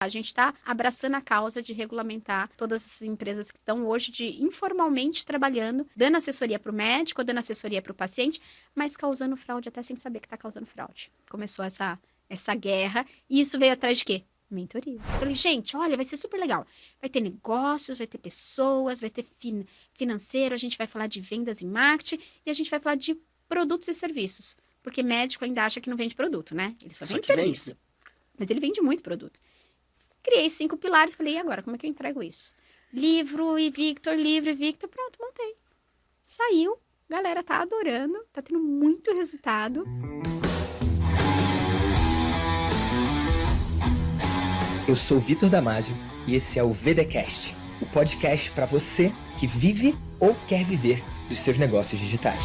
A gente está abraçando a causa de regulamentar todas essas empresas que estão hoje informalmente trabalhando, dando assessoria para o médico, dando assessoria para o paciente, mas causando fraude até sem saber que está causando fraude. Começou essa guerra e isso veio atrás de quê? Mentoria. Eu falei, gente, olha, vai ser super legal. Vai ter negócios, vai ter pessoas, vai ter financeiro, a gente vai falar de vendas e marketing e a gente vai falar de produtos e serviços. Porque médico ainda acha que não vende produto, né? Ele só vende serviço. Mas ele vende muito produto. Criei 5 pilares, falei, e agora, como é que eu entrego isso? Livro e Victor, pronto, montei. Saiu, galera tá adorando, tá tendo muito resultado. Eu sou o Vitor Damasio e esse é o VDcast, o podcast para você que vive ou quer viver dos seus negócios digitais.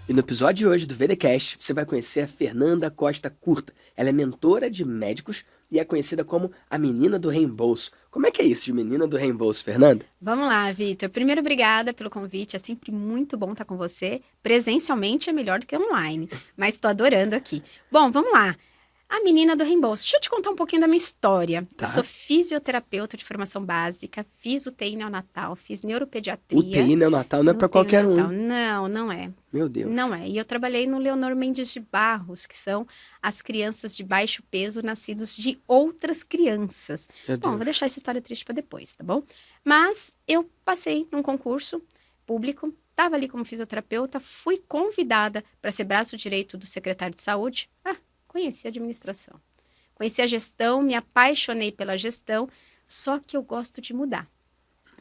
E no episódio de hoje do VDcast, você vai conhecer a Fernanda Costa Curta. Ela é mentora de médicos e é conhecida como a menina do reembolso. Como é que é isso de menina do reembolso, Fernanda? Vamos lá, Vitor. Primeiro, obrigada pelo convite. É sempre muito bom estar com você. Presencialmente é melhor do que online, mas estou adorando aqui. Bom, vamos lá. A menina do reembolso. Deixa eu te contar um pouquinho da minha história. Tá. Eu sou fisioterapeuta de formação básica, fiz UTI neonatal, fiz neuropediatria. UTI neonatal não é para qualquer um. Não, não é. Meu Deus. Não é. E eu trabalhei no Leonor Mendes de Barros, que são as crianças de baixo peso nascidos de outras crianças. Meu Bom, Deus. vou deixar essa história triste para depois, tá bom? Mas eu passei num concurso público, estava ali como fisioterapeuta, fui convidada para ser braço direito do secretário de saúde. Conheci a administração, conheci a gestão, me apaixonei pela gestão, só que eu gosto de mudar.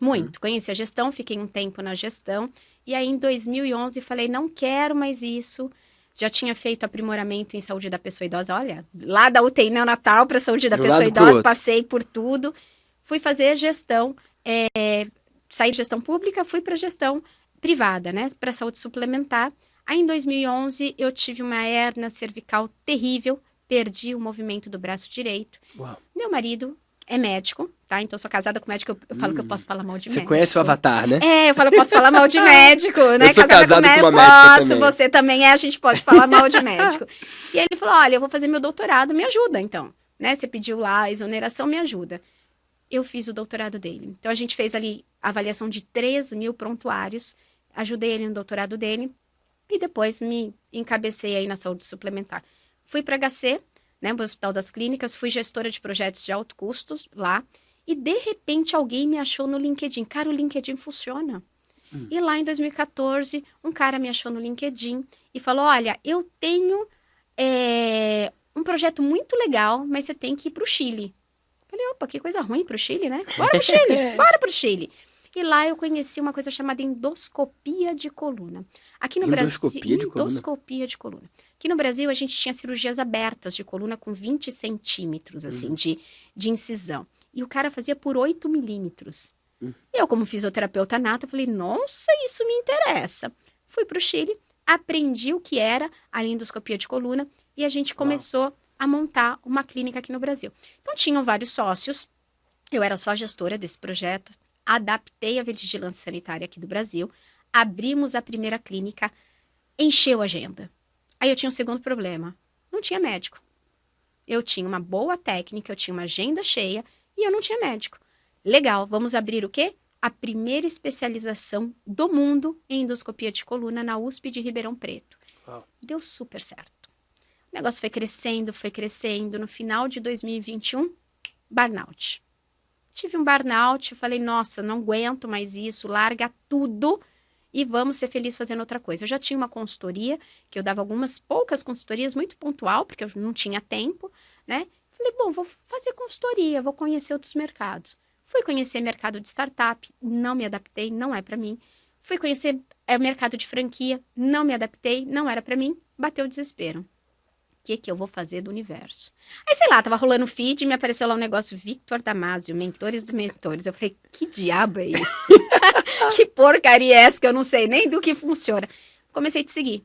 Muito. Conheci a gestão, fiquei um tempo na gestão, e aí em 2011 falei, não quero mais isso. Já tinha feito aprimoramento em saúde da pessoa idosa, olha, lá da UTI neonatal para saúde da pessoa idosa, passei por tudo. Fui fazer gestão, saí de gestão pública, fui para gestão privada, né, para saúde suplementar. Aí, em 2011, eu tive uma hérnia cervical terrível, perdi o movimento do braço direito. Uau. Meu marido é médico, tá? Então, eu sou casada com médico, eu falo que eu posso falar mal de médico. Você conhece o Avatar, né? Eu falo, eu posso falar mal de médico, né? Eu sou casado com uma médica também. Você também a gente pode falar mal de médico. E aí ele falou, olha, eu vou fazer meu doutorado, me ajuda, então. Né? Você pediu lá a exoneração, me ajuda. Eu fiz o doutorado dele. Então, a gente fez ali a avaliação de 3.000 prontuários, ajudei ele no doutorado dele. E depois me encabecei aí na saúde suplementar. Fui para HC, né, no Hospital das Clínicas, fui gestora de projetos de alto custos lá. E, de repente, alguém me achou no LinkedIn. Cara, o LinkedIn funciona. E lá em 2014, um cara me achou no LinkedIn e falou, olha, eu tenho um projeto muito legal, mas você tem que ir para o Chile. Falei, opa, que coisa ruim para o Chile, né? Bora para o Chile, bora para o Chile. E lá eu conheci uma coisa chamada endoscopia de coluna. Aqui no Brasil, endoscopia de coluna. Aqui no Brasil, a gente tinha cirurgias abertas de coluna com 20 centímetros, assim, de incisão. E o cara fazia por 8 milímetros. Eu, como fisioterapeuta nata, falei, nossa, isso me interessa. Fui para o Chile, aprendi o que era a endoscopia de coluna e a gente começou a montar uma clínica aqui no Brasil. Então, tinham vários sócios. Eu era só gestora desse projeto. Adaptei a vigilância sanitária aqui do Brasil, abrimos a primeira clínica, encheu a agenda. Aí eu tinha um segundo problema, não tinha médico. Eu tinha uma boa técnica, eu tinha uma agenda cheia e eu não tinha médico. Legal, vamos abrir o quê? A primeira especialização do mundo em endoscopia de coluna na USP de Ribeirão Preto. Uau. Deu super certo. O negócio foi crescendo. No final de 2021, burnout. Tive um burnout, eu falei, nossa, não aguento mais isso, larga tudo e vamos ser felizes fazendo outra coisa. Eu já tinha uma consultoria, que eu dava algumas poucas consultorias, muito pontual, porque eu não tinha tempo, né? Falei, bom, vou fazer consultoria, vou conhecer outros mercados. Fui conhecer mercado de startup, não me adaptei, não é para mim. Fui conhecer mercado de franquia, não me adaptei, não era para mim, bateu o desespero. O que eu vou fazer do universo? Aí, sei lá, tava rolando o feed e me apareceu lá um negócio, Victor Damasio, mentores do mentores. Eu falei, que diabo é isso? Que porcaria é essa que eu não sei nem do que funciona? Comecei a te seguir.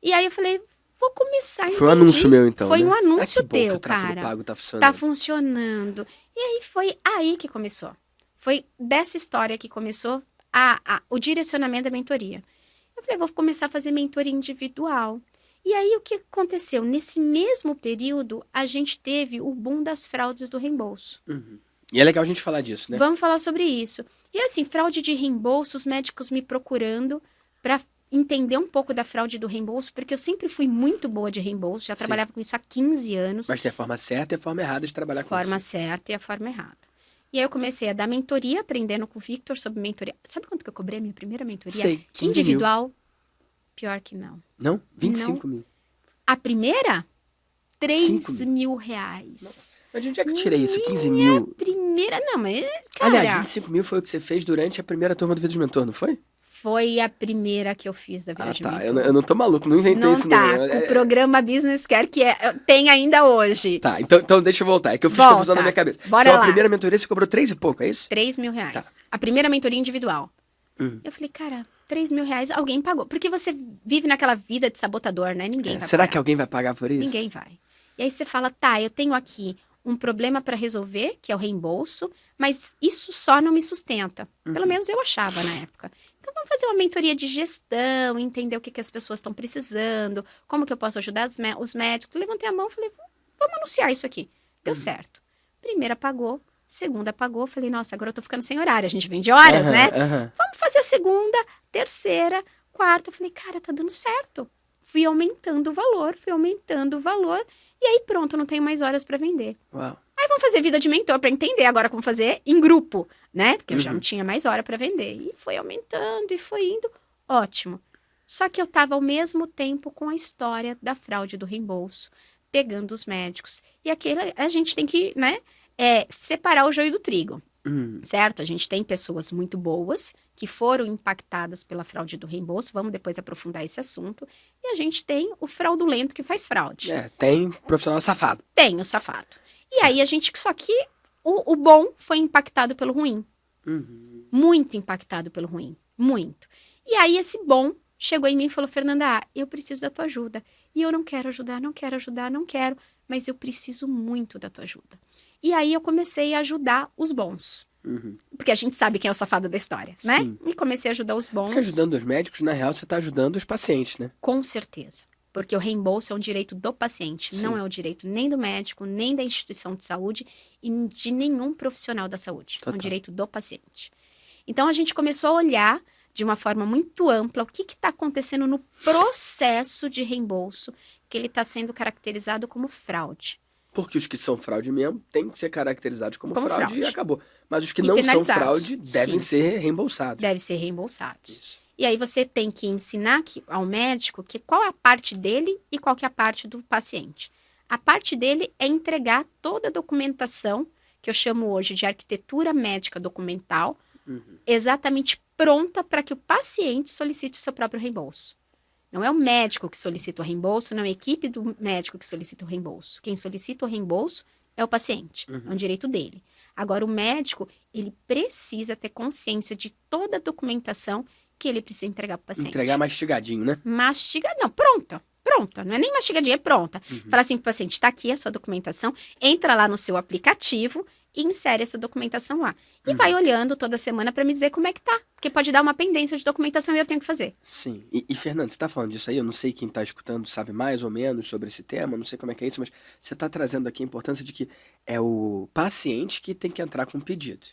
E aí eu falei, vou começar a Foi um anúncio meu, então, Foi né? um anúncio que bom que teu, o tráfego cara. pago tá funcionando. Tá funcionando. E aí foi aí que começou. Foi dessa história que começou o direcionamento da mentoria. Eu falei, vou começar a fazer mentoria individual. E aí, o que aconteceu? Nesse mesmo período, a gente teve o boom das fraudes do reembolso. Uhum. E é legal a gente falar disso, né? Vamos falar sobre isso. E assim, fraude de reembolso, os médicos me procurando para entender um pouco da fraude do reembolso, porque eu sempre fui muito boa de reembolso, já Sim. trabalhava com isso há 15 anos. Mas tem a forma certa e a forma errada de trabalhar A com forma isso. certa e a forma errada. E aí eu comecei a dar mentoria, aprendendo com o Victor sobre mentoria. Sabe quanto que eu cobrei a minha primeira mentoria? Sei, 15 Individual? Pior que não. Não? 25 mil. A primeira? 5 3 mil reais. Mas de onde é que eu tirei isso? 15 mil? Primeira, não, mas, cara, Aliás, 25 mil foi o que você fez durante a primeira turma do Vida de Mentor, não foi? foi a primeira que eu fiz da Vida Ah, de tá. Mentor. Eu não tô maluco, não inventei Não isso tá, não. o programa Business Care que tem ainda hoje. Tá, então deixa eu voltar. É que eu fiz Volta. confusão na minha cabeça. Bora Então lá. a primeira mentoria você cobrou 3 e pouco, é isso? 3 mil reais. Tá. A primeira mentoria individual. Hum. Eu falei, cara, 3 mil reais alguém pagou. Porque você vive naquela vida de sabotador, né? Ninguém vai Será pagar. que alguém vai pagar por isso? Ninguém vai. E aí você fala, tá, eu tenho aqui um problema para resolver, que é o reembolso, mas isso só não me sustenta. Pelo menos eu achava na época. Então vamos fazer uma mentoria de gestão, entender o que, que as pessoas estão precisando, como que eu posso ajudar os médicos. Levantei a mão e falei, vamos anunciar isso aqui. Deu certo. Primeira pagou, segunda pagou. Falei, nossa, agora eu tô ficando sem horário. A gente vende horas, Aham, né? aham. Vamos fazer a segunda, terceira, quarta. Eu falei, cara, tá dando certo. Fui aumentando o valor. E aí pronto, não tenho mais horas para vender. Uau. Aí vamos fazer vida de mentor para entender agora como fazer em grupo, né? Porque eu já Uhum. não tinha mais hora para vender. E foi aumentando e foi indo. Ótimo. Só que eu estava ao mesmo tempo com a história da fraude do reembolso, pegando os médicos. E aquele, a gente tem que, né, separar o joio do trigo. Certo? A gente tem pessoas muito boas que foram impactadas pela fraude do reembolso. Vamos depois aprofundar esse assunto. E a gente tem o fraudulento que faz fraude. Tem profissional safado. Tem o safado. E aí a gente, só que o bom foi impactado pelo ruim. Muito impactado pelo ruim. Muito. E aí esse bom chegou em mim e falou, Fernanda, eu preciso da tua ajuda. E eu não quero ajudar, mas eu preciso muito da tua ajuda. E aí eu comecei a ajudar os bons. Porque a gente sabe quem é o safado da história, né? Sim. E comecei a ajudar os bons. Porque ajudando os médicos, na real, você tá ajudando os pacientes, né? Com certeza. Porque o reembolso é um direito do paciente, Sim. não é o direito nem do médico, nem da instituição de saúde e de nenhum profissional da saúde. É Total. um direito do paciente. Então, a gente começou a olhar de uma forma muito ampla o que está acontecendo no processo de reembolso, que ele está sendo caracterizado como fraude. Porque os que são fraude mesmo têm que ser caracterizados como fraude, fraude. e acabou. Mas os que E não são penalizados. fraude devem Sim. ser reembolsados. Deve ser reembolsados. Isso. E aí você tem que ensinar ao médico qual é a parte dele e qual que é a parte do paciente. A parte dele é entregar toda a documentação, que eu chamo hoje de arquitetura médica documental, exatamente pronta para que o paciente solicite o seu próprio reembolso. Não é o médico que solicita o reembolso, não é a equipe do médico que solicita o reembolso. Quem solicita o reembolso é o paciente, é um direito dele. Agora, o médico, ele precisa ter consciência de toda a documentação que ele precisa entregar para o paciente. Entregar mastigadinho, né? Não, pronta. Não é nem mastigadinha, é pronta. Fala assim pro paciente, tá aqui a sua documentação, entra lá no seu aplicativo e insere essa documentação lá. E vai olhando toda semana para me dizer como é que tá. Porque pode dar uma pendência de documentação e eu tenho que fazer. Sim. E Fernando, você tá falando disso aí, eu não sei quem tá escutando sabe mais ou menos sobre esse tema, não sei como é que é isso, mas você tá trazendo aqui a importância de que é o paciente que tem que entrar com o pedido.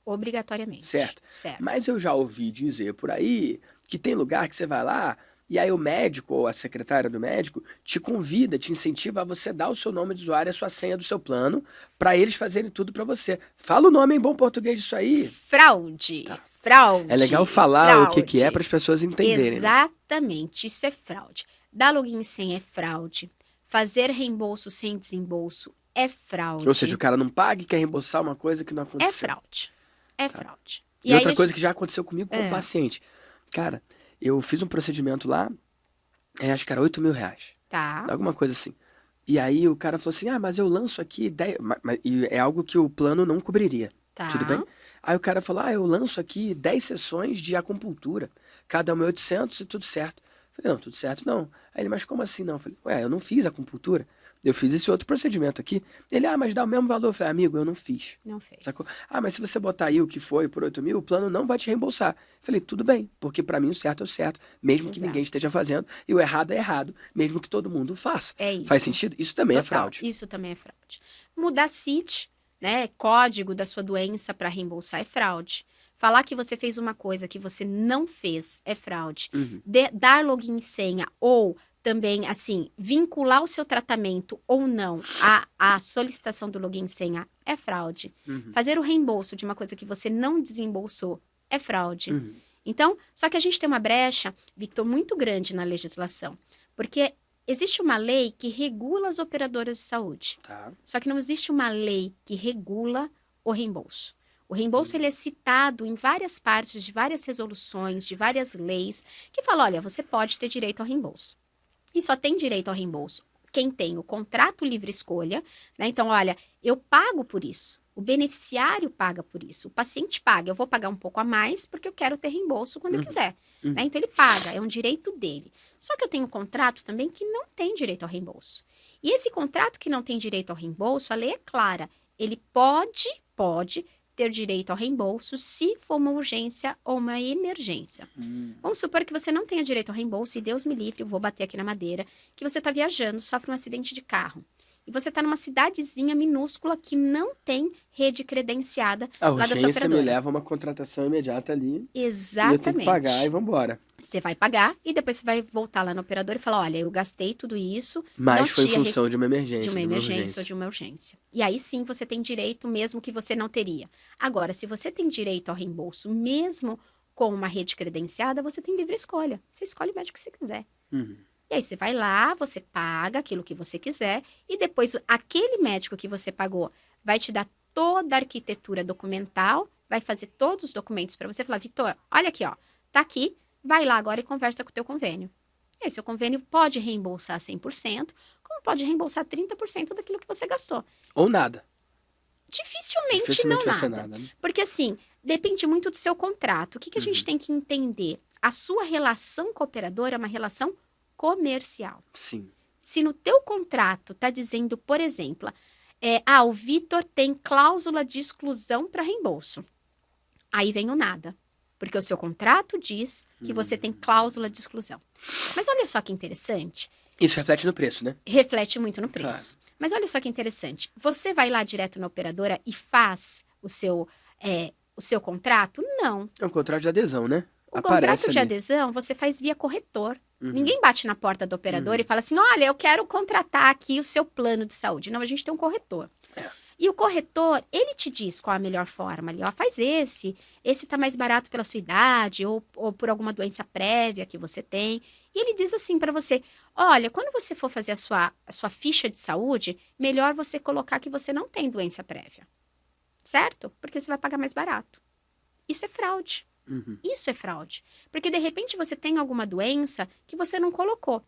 Obrigatoriamente. Certo. Certo. Mas eu já ouvi dizer por aí que tem lugar que você vai lá e aí o médico ou a secretária do médico te convida, te incentiva a você dar o seu nome de usuário e a sua senha do seu plano para eles fazerem tudo para você. Fala o nome em bom português disso aí. Fraude. Tá. Fraude. É legal falar fraude. o que é para as pessoas entenderem. Né? Exatamente, isso é fraude. Dar login sem é fraude. Fazer reembolso sem desembolso é fraude. Ou seja, o cara não paga e quer reembolsar uma coisa que não aconteceu. É fraude. É fraude. E aí outra coisa que já aconteceu comigo com É. o paciente. Cara, eu fiz um procedimento lá, acho que era 8 mil reais. Tá. Alguma coisa assim. E aí o cara falou assim, mas eu lanço aqui 10... E é algo que o plano não cobriria. Tá. Tudo bem? Aí o cara falou, eu lanço aqui 10 sessões de acupuntura. Cada uma é 800 e tudo certo. Eu falei, não, tudo certo não. Aí ele, mas como assim não? Eu falei, eu não fiz acupuntura. Eu fiz esse outro procedimento aqui. Ele, mas dá o mesmo valor. Eu falei, amigo, eu não fiz. Não fez. Sacou? Mas se você botar aí o que foi por 8 mil, o plano não vai te reembolsar. Eu falei, tudo bem, porque pra mim o certo é o certo, mesmo que Exato. ninguém esteja fazendo, e o errado é errado, mesmo que todo mundo faça. É isso. Faz sentido? Isso também é Total, fraude. Isso também é fraude. Mudar CIT, né, código da sua doença para reembolsar é fraude. Falar que você fez uma coisa que você não fez é fraude. Uhum. Dar login e senha ou também, assim, vincular o seu tratamento ou não à solicitação do login e senha é fraude. Uhum. Fazer o reembolso de uma coisa que você não desembolsou é fraude. Uhum. Então, só que a gente tem uma brecha, Victor, muito grande na legislação. Porque existe uma lei que regula as operadoras de saúde. Tá. Só que não existe uma lei que regula o reembolso. O reembolso ele é citado em várias partes de várias resoluções, de várias leis, que falam, olha, você pode ter direito ao reembolso. E só tem direito ao reembolso quem tem o contrato livre escolha, né? Então, olha, eu pago por isso. O beneficiário paga por isso. O paciente paga. Eu vou pagar um pouco a mais porque eu quero ter reembolso quando eu quiser. Né? Então, ele paga. É um direito dele. Só que eu tenho um contrato também que não tem direito ao reembolso. E esse contrato que não tem direito ao reembolso, a lei é clara. Ele pode ter direito ao reembolso se for uma urgência ou uma emergência. Vamos supor que você não tenha direito ao reembolso e Deus me livre, eu vou bater aqui na madeira, que você está viajando, sofre um acidente de carro. E você está numa cidadezinha minúscula que não tem rede credenciada A lá da sua urgência me operadora. leva a uma contratação imediata ali. Exatamente. E eu tenho que pagar e vambora. Você vai pagar e depois você vai voltar lá no operador e falar, olha, eu gastei tudo isso. Mas não foi em tinha função de uma emergência. de uma emergência ou de uma urgência. E aí sim você tem direito mesmo que você não teria. Agora, se você tem direito ao reembolso mesmo com uma rede credenciada, você tem livre escolha. Você escolhe o médico que você quiser. Uhum. E aí você vai lá, você paga aquilo que você quiser e depois aquele médico que você pagou vai te dar toda a arquitetura documental, vai fazer todos os documentos para você falar, Vitor, olha aqui, ó, tá aqui, vai lá agora e conversa com o teu convênio. E aí seu convênio pode reembolsar 100%, como pode reembolsar 30% daquilo que você gastou. Ou nada. Dificilmente não vai ser nada. nada. Né? Porque assim, depende muito do seu contrato. O que a gente tem que entender? A sua relação com a operadora é uma relação comercial. Sim. Se no teu contrato está dizendo, por exemplo, o Vitor tem cláusula de exclusão para reembolso. Aí vem o nada. Porque o seu contrato diz que você tem cláusula de exclusão. Mas olha só que interessante. Isso reflete no preço, né? Reflete muito no preço. Mas olha só que interessante. Você vai lá direto na operadora e faz o seu contrato? Não. É um contrato de adesão, né? O Aparece contrato de ali. adesão você faz via corretor. Uhum. Ninguém bate na porta do operador e fala assim, olha, eu quero contratar aqui o seu plano de saúde. Não, a gente tem um corretor. E o corretor, ele te diz qual a melhor forma ali. Ó, faz esse tá mais barato pela sua idade ou por alguma doença prévia que você tem. E ele diz assim para você, olha, quando você for fazer a sua ficha de saúde, melhor você colocar que você não tem doença prévia. Certo? Porque você vai pagar mais barato. Isso é fraude. Uhum. Isso é fraude. Porque, de repente, você tem alguma doença que você não colocou.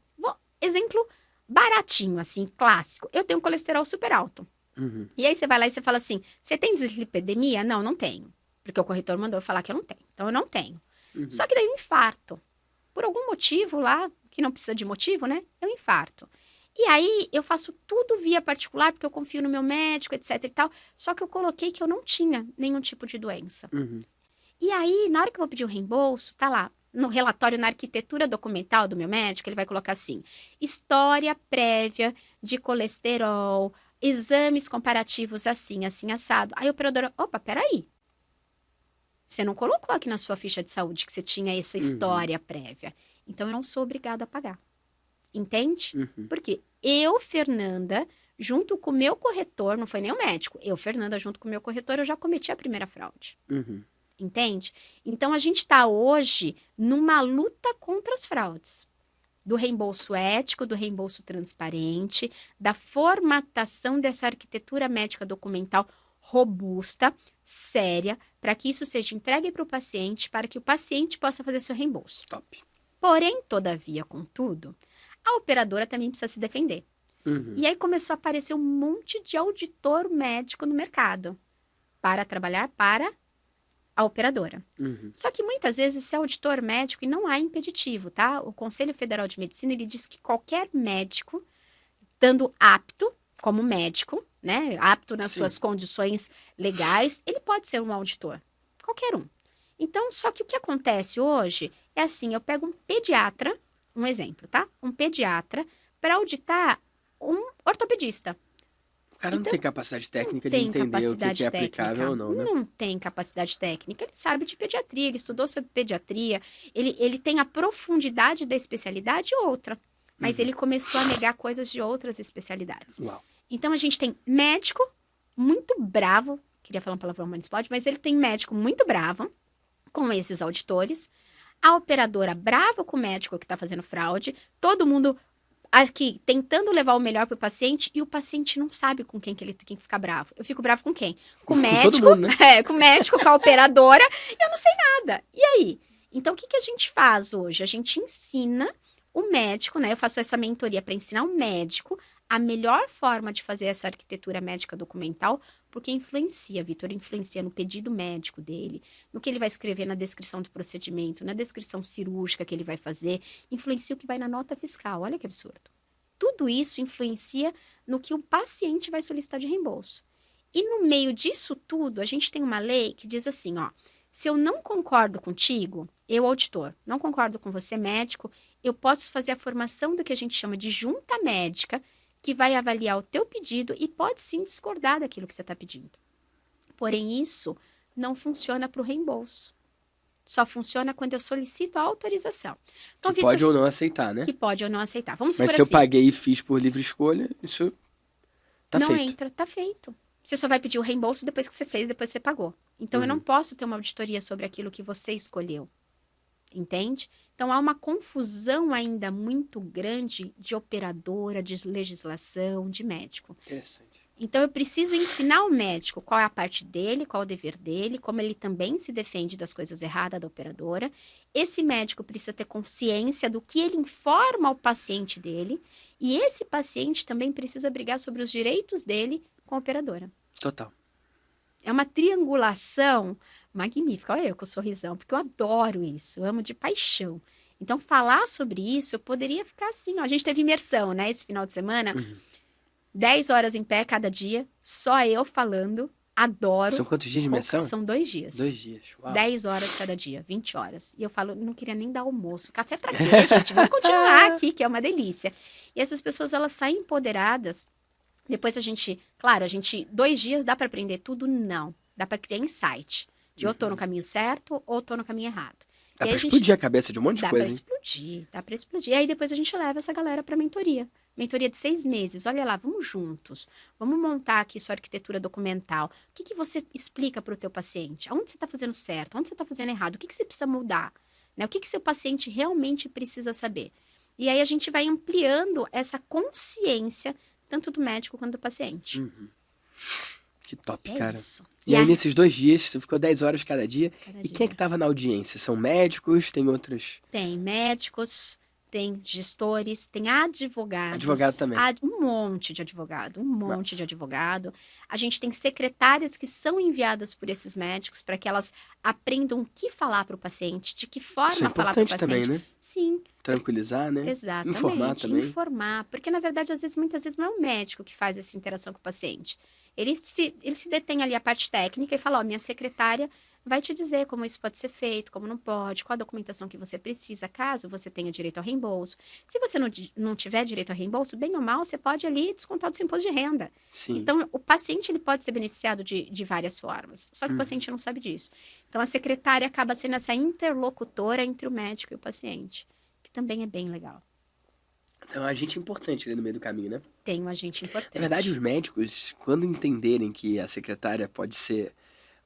Exemplo baratinho, assim, clássico. Eu tenho colesterol super alto. Uhum. E aí, você vai lá e você fala assim, você tem dislipidemia? Não, não tenho. Porque o corretor mandou eu falar que eu não tenho. Então, eu não tenho. Uhum. Só que daí eu infarto. Por algum motivo lá, que não precisa de motivo, né? Eu infarto. E aí, eu faço tudo via particular, porque eu confio no meu médico, etc e tal. Só que eu coloquei que eu não tinha nenhum tipo de doença. Uhum. E aí, na hora que eu vou pedir o reembolso, tá lá, no relatório, na arquitetura documental do meu médico, ele vai colocar assim, história prévia de colesterol, exames comparativos assim, assim, assado. Aí o operador, opa, peraí. Você não colocou aqui na sua ficha de saúde que você tinha essa história prévia. Então, eu não sou obrigada a pagar. Entende? Uhum. Porque eu, Fernanda, junto com o meu corretor, não foi nem o médico, eu, Fernanda, junto com o meu corretor, eu já cometi a primeira fraude. Uhum. Entende? Então, a gente está hoje numa luta contra as fraudes. Do reembolso ético, do reembolso transparente, da formatação dessa arquitetura médica documental robusta, séria, para que isso seja entregue para o paciente, para que o paciente possa fazer seu reembolso. Top. Porém, todavia, contudo, a operadora também precisa se defender. Uhum. E aí começou a aparecer um monte de auditor médico no mercado para trabalhar para a operadora. Uhum. Só que muitas vezes esse auditor médico, e não há impeditivo, tá? O Conselho Federal de Medicina, ele diz que qualquer médico estando apto como médico, né? Apto nas suas condições legais, ele pode ser um auditor. Qualquer um. Então, só que o que acontece hoje é assim, eu pego um pediatra, um exemplo, tá? Um pediatra para auditar um ortopedista. O cara não Então, tem capacidade técnica de Tem entender o que capacidade que é aplicável ou não, né? Não tem capacidade técnica. Ele sabe de pediatria, ele estudou sobre pediatria, ele tem a profundidade da especialidade outra. Mas ele começou a negar coisas de outras especialidades. Uau. Então, a gente tem médico muito bravo, queria falar uma palavrão, mas não pode, mas ele tem médico muito bravo com esses auditores, a operadora brava com o médico que está fazendo fraude, todo mundo aqui tentando levar o melhor para o paciente e o paciente não sabe com quem que ele tem que ficar bravo. Eu fico bravo com quem? Com o Com médico, todo mundo, né? com o médico, com a operadora, eu não sei nada. E aí? Então, o que a gente faz hoje? A gente ensina o médico, né? Eu faço essa mentoria para ensinar o médico a melhor forma de fazer essa arquitetura médica documental, porque influencia, Vitor, influencia no pedido médico dele, no que ele vai escrever na descrição do procedimento, na descrição cirúrgica que ele vai fazer, influencia o que vai na nota fiscal. Olha que absurdo. Tudo isso influencia no que o paciente vai solicitar de reembolso. E no meio disso tudo, a gente tem uma lei que diz assim, ó, se eu não concordo contigo, eu, auditor, não concordo com você, médico, eu posso fazer a formação do que a gente chama de junta médica, que vai avaliar o teu pedido e pode sim discordar daquilo que você está pedindo. Porém, isso não funciona para o reembolso. Só funciona quando eu solicito a autorização. Então, Que Vitor, pode ou não aceitar, né? que pode ou não aceitar. Vamos Mas supor se eu assim, paguei e fiz por livre escolha, isso tá não feito. entra, tá feito. Você só vai pedir o reembolso depois que você fez, depois que você pagou. Então, eu não posso ter uma auditoria sobre aquilo que você escolheu. Entende? Então, há uma confusão ainda muito grande de operadora, de legislação, de médico. Interessante. Então, eu preciso ensinar o médico qual é a parte dele, qual é o dever dele, como ele também se defende das coisas erradas da operadora. Esse médico precisa ter consciência do que ele informa ao paciente dele. E esse paciente também precisa brigar sobre os direitos dele com a operadora. Total. É uma triangulação magnífica. Olha eu com o sorrisão, porque eu adoro isso, eu amo de paixão. Então, falar sobre isso, eu poderia ficar assim, ó. A gente teve imersão, né, esse final de semana, 10 horas em pé cada dia, só eu falando, adoro. São quantos dias de imersão? São 2 dias. 2 dias. Uau. 10 horas cada dia, 20 horas. E eu falo, não queria nem dar almoço. Café pra quê, gente? Vamos continuar aqui, que é uma delícia. E essas pessoas, elas saem empoderadas. Depois a gente, claro, 2 dias dá para aprender tudo? Não. Dá para criar insight. De ou tô no caminho certo, ou tô no caminho errado. Dá E pra aí explodir a cabeça de um monte de Dá coisa, pra hein? explodir, dá pra explodir. E aí depois a gente leva essa galera pra mentoria. Mentoria de 6 meses. Olha lá, vamos juntos. Vamos montar aqui sua arquitetura documental. O que você explica pro teu paciente? Aonde você tá fazendo certo? Aonde você tá fazendo errado? O que você precisa mudar? Né? O que seu paciente realmente precisa saber? E aí a gente vai ampliando essa consciência, tanto do médico quanto do paciente. Que top, É cara. isso. E aí, nesses 2 dias, você ficou 10 horas cada dia. Cada E dia. quem é que tava na audiência? São médicos? Tem outras... Tem médicos, tem gestores, tem advogados. Advogado também. Um monte de advogado, Massa. de advogado. A gente tem secretárias que são enviadas por esses médicos para que elas aprendam o que falar para o paciente, de que forma Isso é falar para o importante paciente. também, né? Sim, Tranquilizar, né? exatamente. Informar também. Informar. Porque, na verdade, muitas vezes não é o médico que faz essa interação com o paciente. Ele se detém ali a parte técnica e fala, ó, minha secretária vai te dizer como isso pode ser feito, como não pode, qual a documentação que você precisa, caso você tenha direito ao reembolso. Se você não tiver direito ao reembolso, bem ou mal, você pode ali descontar do seu imposto de renda. Sim. Então, o paciente ele pode ser beneficiado de várias formas, só que o paciente não sabe disso. Então, a secretária acaba sendo essa interlocutora entre o médico e o paciente, que também é bem legal. Então, é um agente importante ali no meio do caminho, né? Tem um agente importante. Na verdade, os médicos, quando entenderem que a secretária pode ser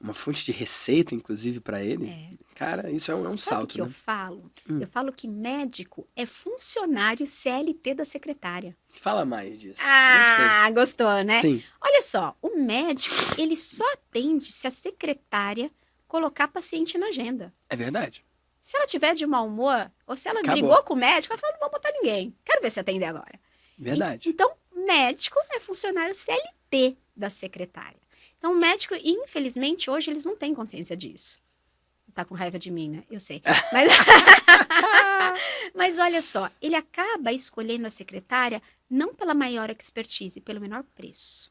uma fonte de receita, inclusive, para ele, cara, isso é um Sabe salto, o que né? eu falo? Eu falo que médico é funcionário CLT da secretária. Fala mais disso. Ah, gostou, né? Sim. Olha só, o médico, ele só atende se a secretária colocar paciente na agenda. É verdade. Se ela tiver de mau humor, ou se ela Acabou. brigou com o médico, ela fala, não vou botar ninguém. Quero ver se atender agora. Verdade. Então, médico é funcionário CLT da secretária. Então, o médico, infelizmente, hoje eles não têm consciência disso. Tá com raiva de mim, né? Eu sei. Mas olha só, ele acaba escolhendo a secretária não pela maior expertise, pelo menor preço.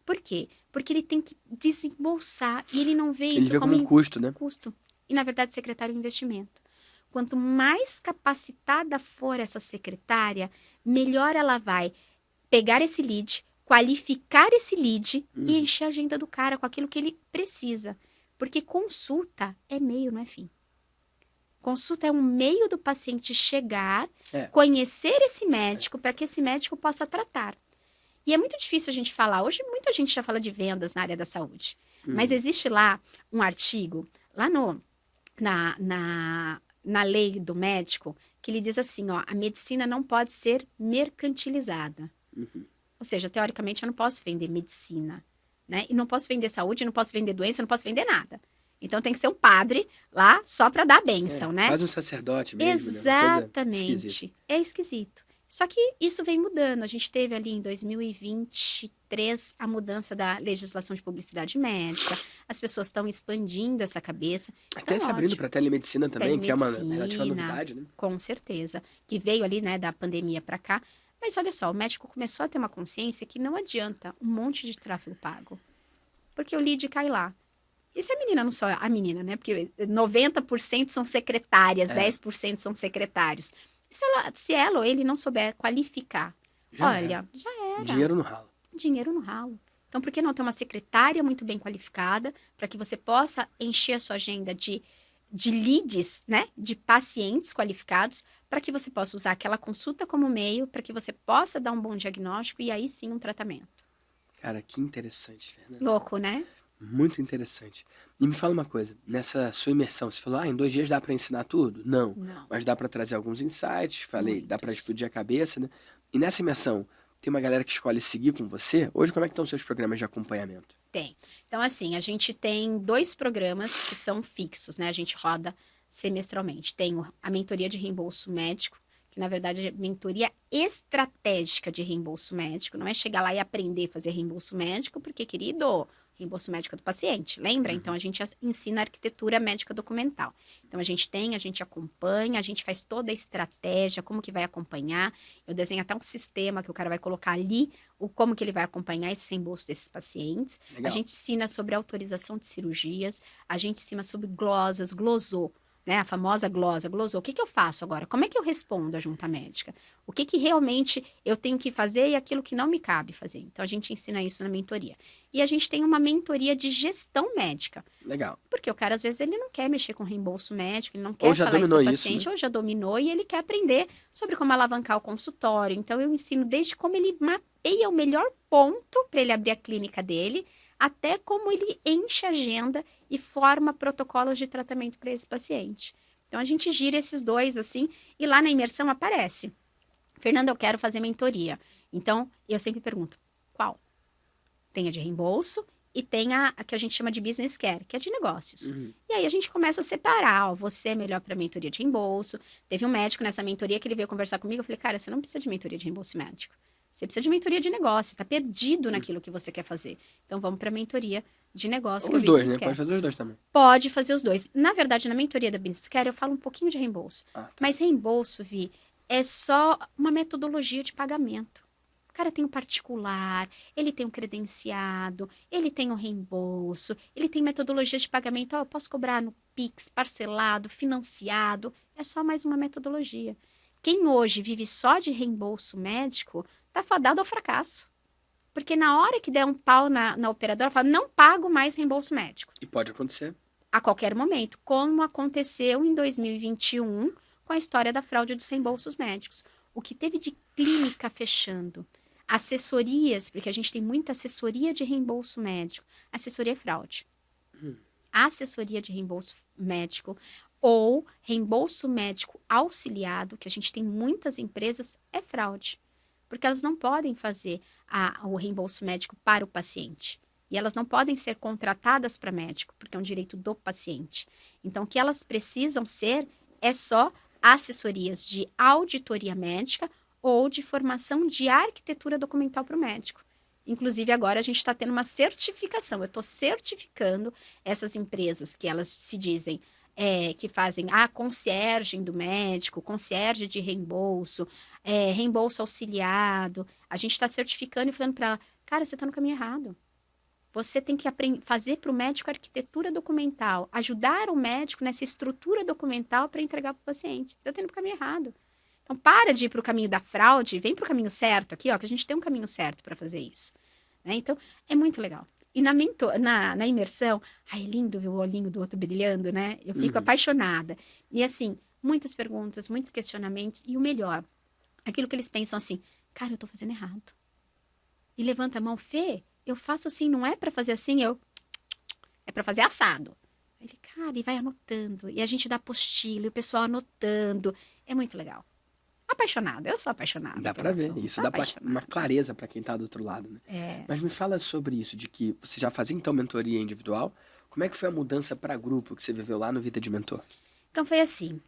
Por quê? Porque ele tem que desembolsar e ele não vê Ele isso vê como um custo, né? custo. E, na verdade, secretário é um investimento. Quanto mais capacitada for essa secretária, melhor ela vai pegar esse lead, qualificar esse lead e encher a agenda do cara com aquilo que ele precisa. Porque consulta é meio, não é fim. Consulta é um meio do paciente chegar, conhecer esse médico, para que esse médico possa tratar. E é muito difícil a gente falar. Hoje, muita gente já fala de vendas na área da saúde. Mas existe lá um artigo, lá na lei do médico, que ele diz assim, ó, a medicina não pode ser mercantilizada. Ou seja, teoricamente, eu não posso vender medicina, né? E não posso vender saúde, não posso vender doença, não posso vender nada. Então, tem que ser um padre lá só para dar a bênção, né? Quase um sacerdote mesmo, Exatamente. Né? É esquisito. Só que isso vem mudando. A gente teve ali em 2023 a mudança da legislação de publicidade médica. As pessoas estão expandindo essa cabeça. Até se abrindo para telemedicina também, que é uma relativa novidade, né? Com certeza. Que veio ali, né, da pandemia para cá. Mas olha só, o médico começou a ter uma consciência que não adianta um monte de tráfego pago. Porque o lead cai lá. E se a menina não só a menina, né? Porque 90% são secretárias, 10% são secretários. Se ela ou ele não souber qualificar, já era. Dinheiro no ralo. Dinheiro no ralo. Então, por que não ter uma secretária muito bem qualificada para que você possa encher a sua agenda de leads, né? De pacientes qualificados, para que você possa usar aquela consulta como meio, para que você possa dar um bom diagnóstico e aí sim um tratamento. Cara, que interessante, né? Louco, né? Muito interessante. E me fala uma coisa, nessa sua imersão, você falou, em 2 dias dá para ensinar tudo? Não. Mas dá para trazer alguns insights, dá para explodir a cabeça, né? E nessa imersão, tem uma galera que escolhe seguir com você? Hoje, como é que estão os seus programas de acompanhamento? Tem. Então, assim, a gente tem 2 programas que são fixos, né? A gente roda semestralmente. Tem a mentoria de reembolso médico, que na verdade é mentoria estratégica de reembolso médico. Não é chegar lá e aprender a fazer reembolso médico, porque, querido, reembolso médico é do paciente, lembra? Então, a gente ensina a arquitetura médica documental. Então, a gente acompanha, a gente faz toda a estratégia, como que vai acompanhar. Eu desenho até um sistema que o cara vai colocar ali, como que ele vai acompanhar esse reembolso desses pacientes. Legal. A gente ensina sobre autorização de cirurgias, a gente ensina sobre glosou, né? A famosa glosou. O que eu faço agora? Como é que eu respondo à junta médica? O que realmente eu tenho que fazer e aquilo que não me cabe fazer? Então, a gente ensina isso na mentoria. E a gente tem uma mentoria de gestão médica. Legal. Porque o cara, às vezes, ele não quer mexer com reembolso médico, ele não quer já falar isso dominou do isso, paciente, né? ou já dominou e ele quer aprender sobre como alavancar o consultório. Então, eu ensino desde como ele mapeia o melhor ponto para ele abrir a clínica dele, até como ele enche a agenda e forma protocolos de tratamento para esse paciente. Então, a gente gira esses 2, assim, e lá na imersão aparece. Fernanda, eu quero fazer mentoria. Então, eu sempre pergunto, qual? Tem a de reembolso e tem a que a gente chama de business care, que é de negócios. E aí, a gente começa a separar, você é melhor para mentoria de reembolso. Teve um médico nessa mentoria que ele veio conversar comigo, eu falei, cara, você não precisa de mentoria de reembolso médico. Você precisa de mentoria de negócio, tá perdido naquilo que você quer fazer. Então, vamos para a mentoria de negócio. Os 2, né? Pode fazer os 2 também. Pode fazer os 2. Na verdade, na mentoria da Business Care, eu falo um pouquinho de reembolso. Tá. Mas reembolso, Vi, é só uma metodologia de pagamento. O cara tem um particular, ele tem um credenciado, ele tem um reembolso, ele tem metodologia de pagamento. Eu posso cobrar no Pix, parcelado, financiado. É só mais uma metodologia. Quem hoje vive só de reembolso médico, tá fadado ao fracasso. Porque na hora que der um pau na operadora, fala, não pago mais reembolso médico. E pode acontecer. A qualquer momento, como aconteceu em 2021 com a história da fraude dos reembolsos médicos. O que teve de clínica fechando, assessorias, porque a gente tem muita assessoria de reembolso médico. Assessoria é fraude. A assessoria de reembolso médico ou reembolso médico auxiliado, que a gente tem muitas empresas, é fraude. Porque elas não podem fazer o reembolso médico para o paciente. E elas não podem ser contratadas para médico, porque é um direito do paciente. Então, o que elas precisam ser é só assessorias de auditoria médica ou de formação de arquitetura documental para o médico. Inclusive, agora a gente está tendo uma certificação. Eu estou certificando essas empresas que elas se dizem que fazem a conciergem do médico, concierge de reembolso, reembolso auxiliado. A gente está certificando e falando para ela, cara, você está no caminho errado. Você tem que fazer para o médico arquitetura documental, ajudar o médico nessa estrutura documental para entregar para o paciente. Você está indo para o caminho errado. Então, para de ir para o caminho da fraude, vem para o caminho certo aqui, ó, que a gente tem um caminho certo para fazer isso. Né? Então, é muito legal. E na imersão, é lindo ver o olhinho do outro brilhando, né? Eu fico apaixonada. E assim, muitas perguntas, muitos questionamentos, e o melhor, aquilo que eles pensam assim, cara, eu tô fazendo errado. E levanta a mão, Fê, eu faço assim, não é para fazer assim, é para fazer assado. Ele, cara, e vai anotando, e a gente dá apostila, e o pessoal anotando, é muito legal. Apaixonada, eu sou apaixonada. Dá pra ver, isso dá uma clareza pra quem tá do outro lado, né? Mas me fala sobre isso, de que você já fazia então mentoria individual, como é que foi a mudança pra grupo que você viveu lá no Vida de Mentor? Então foi assim,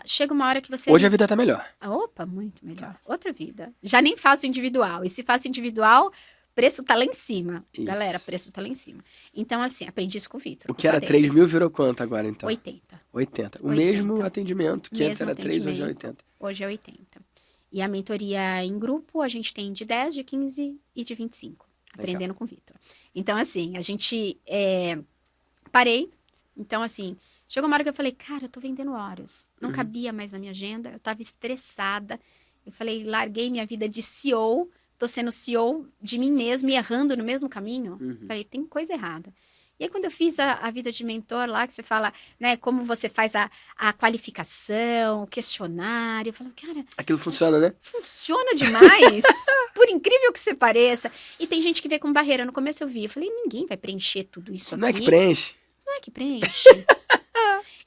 chega uma hora que você... Hoje a vida tá melhor. Opa, muito melhor, outra vida. Já nem faço individual, e se faço individual, preço tá lá em cima. Isso. Galera, preço tá lá em cima. Então assim, aprendi isso com o Vitor. O que era 3 mil virou quanto agora então? 80. 80. O 80. mesmo atendimento, que antes Mesmo era 3, hoje é atendimento. 80. Hoje é 80. E a mentoria em grupo, a gente tem de 10, de 15 e de 25. Aprendendo com o Vitor. Então, assim, a gente... parei. Então, assim, chegou uma hora que eu falei, cara, eu tô vendendo horas. Não cabia mais na minha agenda. Eu tava estressada. Eu falei, larguei minha vida de CEO. Tô sendo CEO de mim mesma e errando no mesmo caminho. Falei, tem coisa errada. E aí, quando eu fiz a vida de mentor lá, que você fala, né, como você faz a qualificação, o questionário, eu falo, cara... Aquilo funciona, né? Funciona demais, por incrível que você pareça. E tem gente que vê com barreira. No começo eu falei, ninguém vai preencher tudo isso aqui. Não é que preenche? Não é que preenche.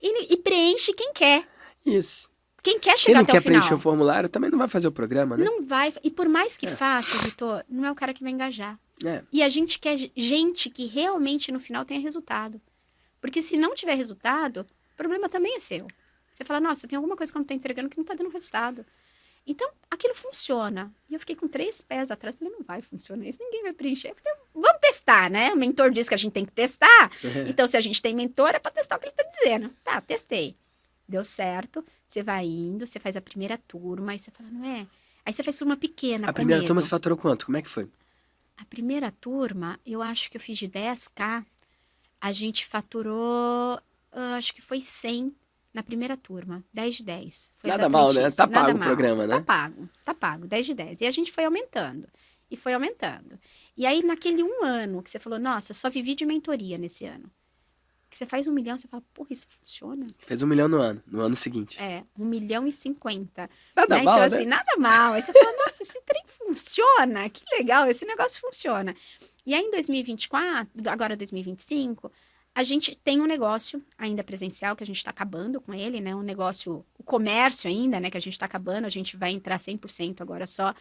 e preenche quem quer. Isso. Quem quer Quem chegar não até quer o final. preencher o formulário também não vai fazer o programa, né? Não vai. E por mais que faça, Vitor, não é o cara que vai engajar. É. E a gente quer gente que realmente no final tenha resultado. Porque se não tiver resultado, o problema também é seu. Você fala, nossa, tem alguma coisa que eu não estou entregando que não está dando resultado. Então, aquilo funciona. E eu fiquei com 3 pés atrás. Falei, não vai funcionar isso, ninguém vai preencher. Eu falei, vamos testar, né? O mentor diz que a gente tem que testar. Então, se a gente tem mentor, é para testar o que ele está dizendo. Tá, testei. Deu certo. Você vai indo, você faz a primeira turma. Aí você fala, não é? Aí você faz turma pequena. A primeira turma você faturou quanto? Como é que foi? A primeira turma, eu acho que eu fiz de 10K, a gente faturou, acho que foi 100 na primeira turma, 10 de 10. Foi Nada mal, né? isso. Tá Nada pago o mal. programa, né? Tá pago, 10 de 10. E a gente foi aumentando, e foi aumentando. E aí, naquele 1 ano que você falou, nossa, só vivi de mentoria nesse ano. Que você faz 1 milhão, você fala, porra, isso funciona? Fez 1 milhão no ano seguinte. 1,50 milhões. Nada mal, então, né? assim, nada mal. Aí você fala, nossa, esse trem funciona, que legal, esse negócio funciona. E aí, em 2024, agora 2025, a gente tem um negócio ainda presencial, que a gente está acabando com ele, né? Um negócio, o comércio ainda, né? Que a gente está acabando, a gente vai entrar 100% agora só,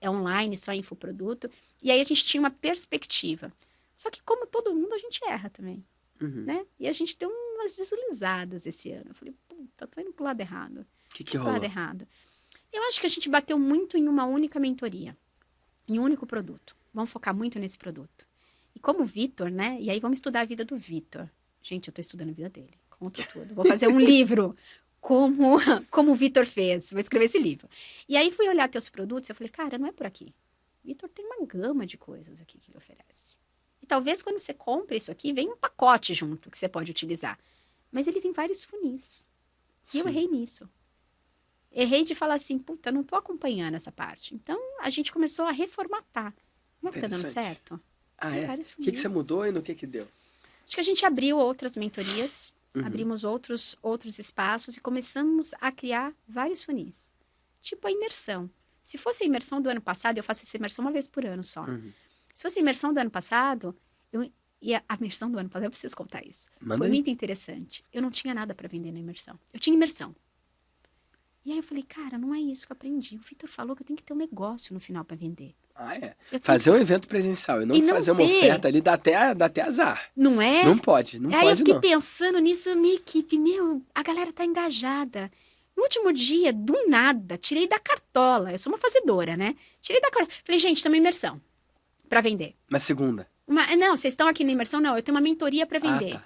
online, só infoproduto. E aí, a gente tinha uma perspectiva. Só que, como todo mundo, a gente erra também. Né? E a gente deu umas deslizadas esse ano. Eu falei, puta, tô indo pro lado errado. O que Pro rolou? lado errado. Eu acho que a gente bateu muito em uma única mentoria. Em um único produto. Vamos focar muito nesse produto. E como o Vitor, né? E aí vamos estudar a vida do Vitor. Gente, eu tô estudando a vida dele. Conto tudo. Vou fazer um livro. Como o Vitor fez. Vou escrever esse livro. E aí fui olhar teus produtos e eu falei, cara, não é por aqui. O Vitor tem uma gama de coisas aqui que ele oferece. E talvez quando você compra isso aqui, vem um pacote junto que você pode utilizar. Mas ele tem vários funis. E eu errei nisso. Errei de falar assim, puta, não tô acompanhando essa parte. Então, a gente começou a reformatar. Não é que tá dando certo? Ah, Tem é? vários O que você funis. mudou e no que deu? Acho que a gente abriu outras mentorias, abrimos outros espaços e começamos a criar vários funis. Tipo a imersão. Se fosse a imersão do ano passado, eu faço essa imersão uma vez por ano só. Se fosse a imersão do ano passado, a imersão do ano passado, eu preciso contar isso. Manda Foi aí. muito interessante. Eu não tinha nada para vender na imersão. Eu tinha imersão. E aí eu falei, cara, não é isso que eu aprendi. O Vitor falou que eu tenho que ter um negócio no final para vender. Ah, é? Eu Fazer um evento presencial e não fazer uma ter. oferta ali dá até azar. Não é? Não pode, não Aí pode eu fiquei não. pensando nisso, minha equipe, a galera tá engajada. No último dia, do nada, tirei da cartola. Eu sou uma fazedora, né? Tirei da cartola. Falei, gente, tem uma imersão para vender. Mas segunda. Não, vocês estão aqui na imersão? Não, eu tenho uma mentoria para vender. Ah, tá.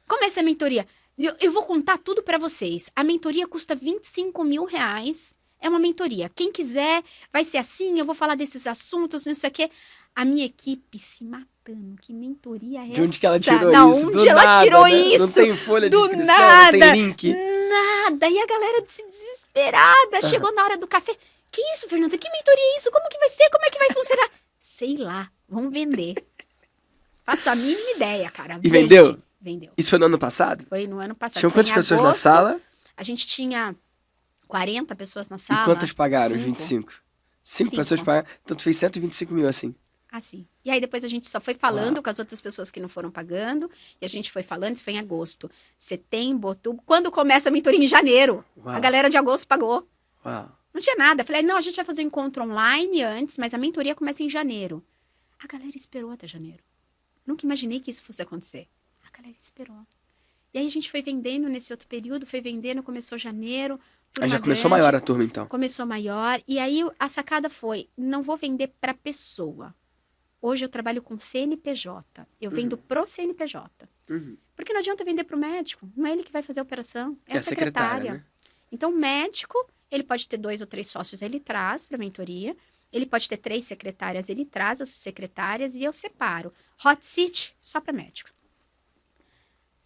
Como é essa mentoria? Eu vou contar tudo para vocês. A mentoria custa R$ 25.000. É uma mentoria. Quem quiser, vai ser assim, eu vou falar desses assuntos, não sei o quê. A minha equipe se matando. Que mentoria é essa? De onde que ela tirou Da isso? onde Do ela nada, tirou né? isso? Não tem folha de Do inscrição, nada. não tem link. Nada. E a galera se desesperada. Chegou na hora do café. Que isso, Fernanda? Que mentoria é isso? Como que vai ser? Como é que vai funcionar? Sei lá. Vamos vender. Faço a mínima ideia, cara. E vendeu? Vendeu. Isso foi no ano passado? Foi no ano passado. Tinham Foi quantas em pessoas na agosto. sala? A gente tinha 40 pessoas na sala. E quantas pagaram? Os 5. 25? 5 5. pessoas pagaram. Então tu fez 125 mil assim. Assim. E aí depois a gente só foi falando com as outras pessoas que não foram pagando. E a gente foi falando, isso foi em agosto. Setembro, outubro. Quando começa a mentoria? Em janeiro. Uau. A galera de agosto pagou. Uau. Não tinha nada. Falei, não, a gente vai fazer um encontro online antes, mas a mentoria começa em janeiro. A galera esperou até janeiro. Nunca imaginei que isso fosse acontecer. A galera esperou. E aí a gente foi vendendo nesse outro período, foi vendendo, começou janeiro. Aí já turma começou grande, maior a turma então. Começou maior. E aí a sacada foi, não vou vender para pessoa. Hoje eu trabalho com CNPJ. Eu vendo pro CNPJ. Uhum. Porque não adianta vender pro médico. Não é ele que vai fazer a operação. É É a a secretária, secretária. né? Então, o médico, ele pode ter 2 ou 3 sócios, ele traz para a mentoria. Ele pode ter 3 secretárias, ele traz as secretárias e eu separo. Hot seat, só para médico.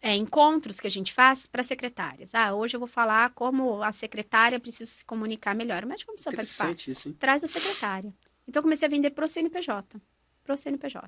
Encontros que a gente faz para secretárias. Hoje eu vou falar como a secretária precisa se comunicar melhor. O médico não precisa participar. Interessante isso, hein? Traz a secretária. Então, eu comecei a vender pro CNPJ. Pro CNPJ.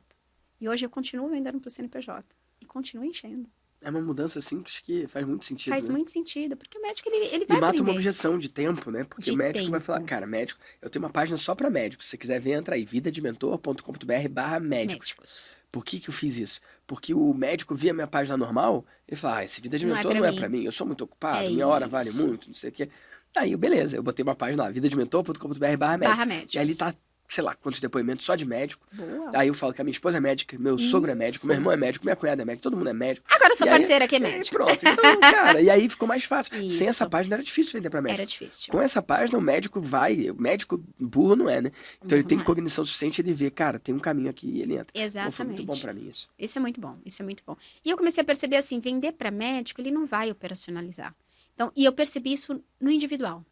E hoje eu continuo vendendo pro CNPJ. E continuo enchendo. É uma mudança simples que faz muito sentido. Faz né? muito sentido, porque o médico, ele E vai mata aprender. uma objeção de tempo, né? Porque De o médico vai tempo. falar, cara, médico, eu tenho uma página só pra médicos. Se você quiser ver, entra aí, vidadementor.com.br/médicos. Médicos. Por que eu fiz isso? Porque o médico via minha página normal, ele fala, esse Vida de Não é Mentor pra não é mim. pra mim, eu sou muito ocupado, É minha hora vale isso. muito, não sei o quê. Aí, beleza, eu botei uma página lá, vidadementor.com.br/médicos. /médicos. E ali tá, sei lá, quantos depoimentos só de médico. Boa. Aí eu falo que a minha esposa é médica, meu sogro é médico, Isso. meu irmão é médico, minha cunhada é médica, todo mundo é médico. Agora eu sou E aí- parceira que é E médico. pronto, então, cara, e aí ficou mais fácil. Sem Isso. essa página era difícil vender pra médico. Era difícil. Com essa página, o médico vai, o médico burro não é, né? Então ele tem Não é. cognição suficiente, ele vê, cara, tem um caminho aqui e ele entra. Então foi muito Exatamente. bom pra mim isso. Isso é muito bom, isso é muito bom. E eu comecei a perceber assim, vender para médico, ele não vai operacionalizar. Então, e eu percebi isso no individual.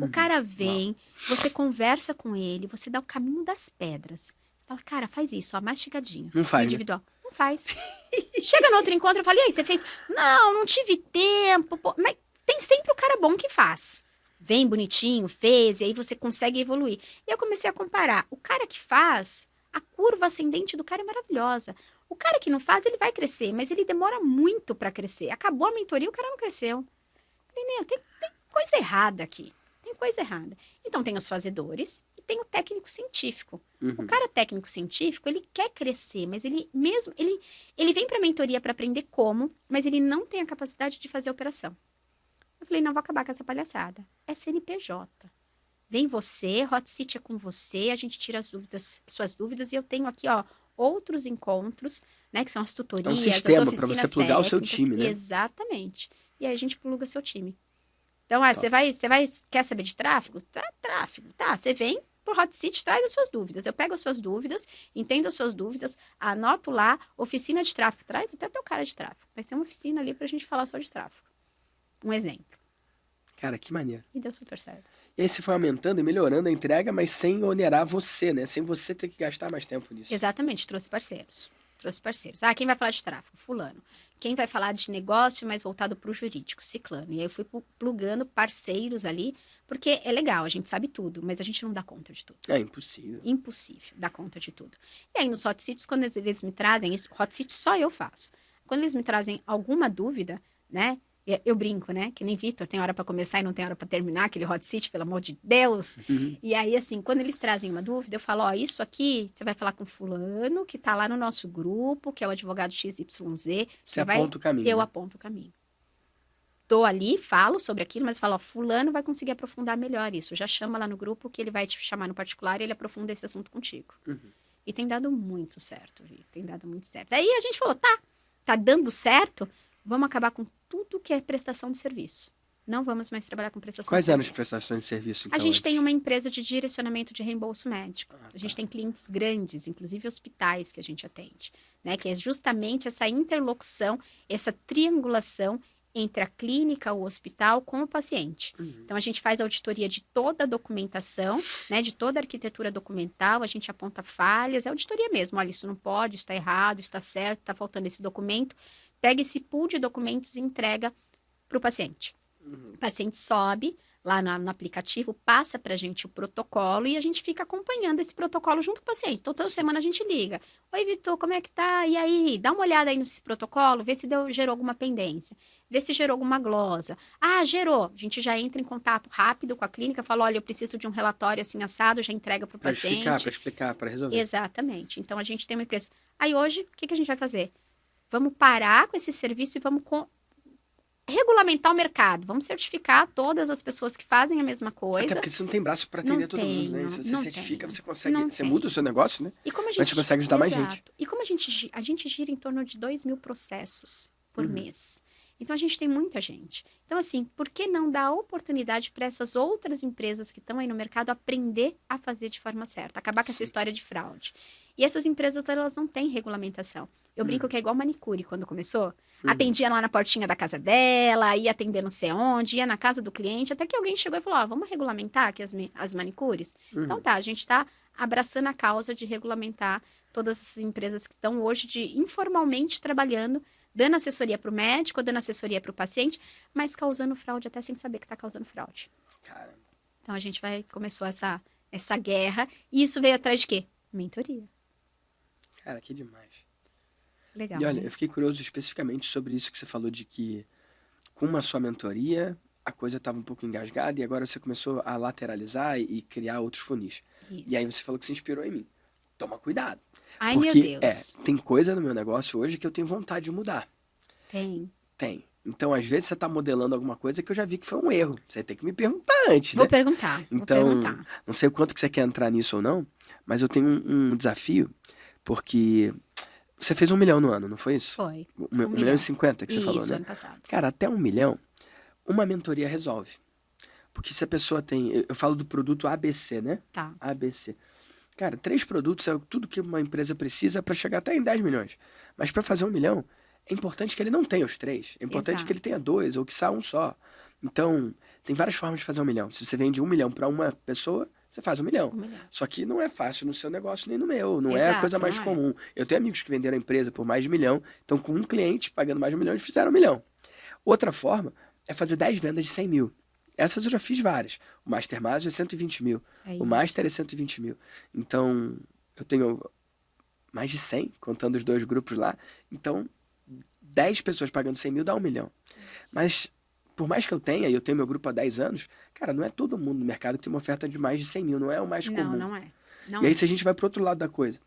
O cara vem, você conversa com ele, você dá o caminho das pedras. Você fala, cara, faz isso, ó, mastigadinho. Não faz, No né? individual. Não faz. Chega no outro encontro, eu falo, e aí, você fez? Não tive tempo. Pô. Mas tem sempre o cara bom que faz. Vem bonitinho, fez, e aí você consegue evoluir. E eu comecei a comparar. O cara que faz, a curva ascendente do cara é maravilhosa. O cara que não faz, ele vai crescer, mas ele demora muito para crescer. Acabou a mentoria, o cara não cresceu. Falei, né, tem coisa errada aqui. Tem coisa errada. Então, tem os fazedores e tem o técnico científico. O cara técnico científico, ele quer crescer, mas ele vem para a mentoria para aprender como, mas ele não tem a capacidade de fazer a operação. Eu falei, não, vou acabar com essa palhaçada. É CNPJ. Vem você, Hot Seat é com você, a gente tira suas dúvidas, e eu tenho aqui, ó, outros encontros, né, que são as tutorias, sistema as pra oficinas você plugar o seu técnicas. time, né? Exatamente. E aí a gente pluga seu time. Então, quer saber de tráfego? Tráfego. Tá, você vem pro Hot Seat, traz as suas dúvidas. Eu pego as suas dúvidas, entendo as suas dúvidas, anoto lá, oficina de tráfego, traz até teu cara de tráfego. Mas tem uma oficina ali pra gente falar só de tráfego. Um exemplo. Cara, que maneiro. E deu super certo. E aí você foi aumentando e melhorando a entrega, mas sem onerar você, né? Sem você ter que gastar mais tempo nisso. Exatamente, trouxe parceiros. Quem vai falar de tráfego? Fulano. Quem vai falar de negócio, mais voltado para o jurídico? Ciclano. E aí eu fui plugando parceiros ali, porque é legal, a gente sabe tudo, mas a gente não dá conta de tudo. É impossível. Impossível dar conta de tudo. E aí nos hot seats, quando eles me trazem isso, hot seat só eu faço. Quando eles me trazem alguma dúvida, né? Eu brinco, né? Que nem Vitor, tem hora para começar e não tem hora para terminar, aquele hot seat, pelo amor de Deus. E aí, assim, quando eles trazem uma dúvida, eu falo, ó, isso aqui, você vai falar com fulano, que tá lá no nosso grupo, que é o advogado XYZ. Você aponta o caminho. Eu né? aponto o caminho. Tô ali, falo sobre aquilo, mas falo, ó, fulano vai conseguir aprofundar melhor isso. Já chama lá no grupo, que ele vai te chamar no particular e ele aprofunda esse assunto contigo. E tem dado muito certo, Vi. Tem dado muito certo. Aí a gente falou, tá dando certo, vamos acabar com tudo que é prestação de serviço. Não vamos mais trabalhar com prestação Quais de eram as serviço. prestações de serviço, então? A gente antes? tem uma empresa de direcionamento de reembolso médico. Ah, A gente tá. tem clientes grandes, inclusive hospitais que a gente atende, né? Que é justamente essa interlocução, essa triangulação entre a clínica, o hospital, com o paciente. Então, a gente faz auditoria de toda a documentação, né, de toda a arquitetura documental, a gente aponta falhas, é auditoria mesmo. Olha, isso não pode, isso está errado, isso está certo, está faltando esse documento. Pega esse pool de documentos e entrega para o paciente. O paciente sobe lá no aplicativo, passa para a gente o protocolo e a gente fica acompanhando esse protocolo junto com o paciente. Então, toda semana a gente liga. Oi, Vitor, como é que tá? E aí? Dá uma olhada aí nesse protocolo, vê se gerou alguma pendência, vê se gerou alguma glosa. Ah, gerou. A gente já entra em contato rápido com a clínica, fala, olha, eu preciso de um relatório assim assado, já entrega para o paciente. Para explicar, para resolver. Exatamente. Então, a gente tem uma empresa. Aí, hoje, o que a gente vai fazer? Vamos parar com esse serviço e vamos regulamentar o mercado. Vamos certificar todas as pessoas que fazem a mesma coisa. Até porque você não tem braço para atender todo mundo, né? Se você certifica, você consegue... Você muda o seu negócio, né? E como a gente, mas você consegue ajudar mais gente. E como a gente gira em torno de 2.000 processos por mês. Então, a gente tem muita gente. Então, assim, por que não dar oportunidade para essas outras empresas que estão aí no mercado aprender a fazer de forma certa? Acabar com essa história de fraude. E essas empresas, elas não têm regulamentação. Eu brinco que é igual manicure, quando começou. Atendia lá na portinha da casa dela, ia atender não sei onde, ia na casa do cliente, até que alguém chegou e falou, vamos regulamentar aqui as manicures? Então tá, a gente tá abraçando a causa de regulamentar todas essas empresas que estão hoje informalmente trabalhando, dando assessoria para o médico, dando assessoria para o paciente, mas causando fraude até sem saber que está causando fraude. Caramba. Então a gente começou essa guerra, e isso veio atrás de quê? Mentoria. Cara, que demais. Legal. E olha, né? eu fiquei curioso especificamente sobre isso que você falou de que com uma só mentoria a coisa estava um pouco engasgada e agora você começou a lateralizar e criar outros funis. Isso. E aí você falou que se inspirou em mim. Toma cuidado. Ai, porque, meu Deus. tem coisa no meu negócio hoje que eu tenho vontade de mudar. Tem. Tem. Então, às vezes, você está modelando alguma coisa que eu já vi que foi um erro. Você tem que me perguntar antes, Vou né? perguntar. Então, não sei o quanto que você quer entrar nisso ou não, mas eu tenho um desafio, porque você fez 1 milhão no ano, não foi isso? Foi. 1 milhão e 50 que você falou, Isso, né? ano passado. Cara, até 1 milhão, uma mentoria resolve. Porque se a pessoa tem... Eu falo do produto ABC, né? Tá. ABC. Cara, 3 produtos é tudo que uma empresa precisa para chegar até em 10 milhões. Mas para fazer 1 milhão, é importante que ele não tenha os 3. É importante Exato. que ele tenha 2, ou que saia um só. Então, tem várias formas de fazer 1 milhão. Se você vende 1 milhão para uma pessoa, você faz 1 milhão. 1 milhão. Só que não é fácil no seu negócio nem no meu. Não é Exato, a coisa mais não é. comum. Eu tenho amigos que venderam a empresa por mais de 1 milhão. Então, com um cliente pagando mais de 1 milhão, eles fizeram 1 milhão. Outra forma é fazer 10 vendas de 100 mil. Essas eu já fiz várias. O Master Master é 120 mil. É O isso. Master é 120 mil. Então, eu tenho mais de 100, contando os 2 grupos lá. Então, 10 pessoas pagando 100 mil dá 1 milhão. Mas, por mais que eu tenha, e eu tenho meu grupo há 10 anos, cara, não é todo mundo no mercado que tem uma oferta de mais de 100 mil. Não é o mais comum. Não é. Não E aí, é. se a gente vai pro outro lado da coisa.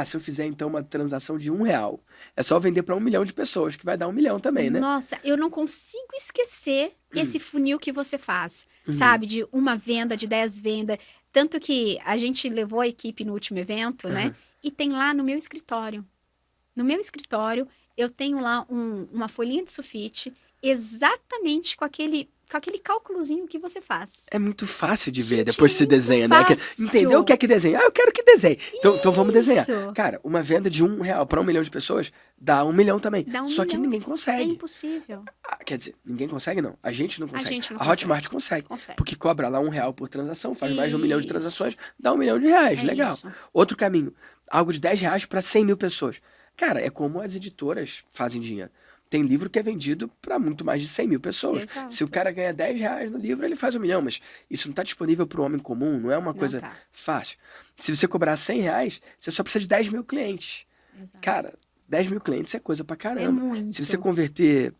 Se eu fizer, então, uma transação de R$1, é só vender para 1 milhão de pessoas, que vai dar 1 milhão também, né? Nossa, eu não consigo esquecer esse funil que você faz, sabe? De uma venda, de 10 vendas. Tanto que a gente levou a equipe no último evento, né? E tem lá no meu escritório. No meu escritório, eu tenho lá uma folhinha de sulfite, exatamente com aquele cálculozinho que você faz. É muito fácil de ver, Gente, depois se muito desenha, né? fácil. Entendeu o que é que desenha? Eu quero que desenhe. Então vamos desenhar. Isso. Cara, uma venda de R$1 para 1 milhão de pessoas dá 1 milhão também. Dá 1 Só que milhão. ninguém É consegue. impossível. Quer dizer, ninguém consegue não. A gente não consegue. gente não A Hotmart consegue. Consegue. Porque cobra lá R$1 por transação, faz mais de 1 milhão de Isso. transações, dá 1 milhão de reais. É Legal. isso. Outro caminho, algo de R$10 para 100 mil pessoas. Cara, é como as editoras fazem dinheiro. Tem livro que é vendido para muito mais de 100 mil pessoas. Exato. Se o cara ganha R$10 no livro, ele faz 1 milhão. Mas isso não está disponível para o homem comum, não é uma coisa tá. fácil. Se você cobrar R$100, você só precisa de 10 mil clientes. Exato. Cara, 10 mil clientes é coisa pra caramba. É muito. Se você converter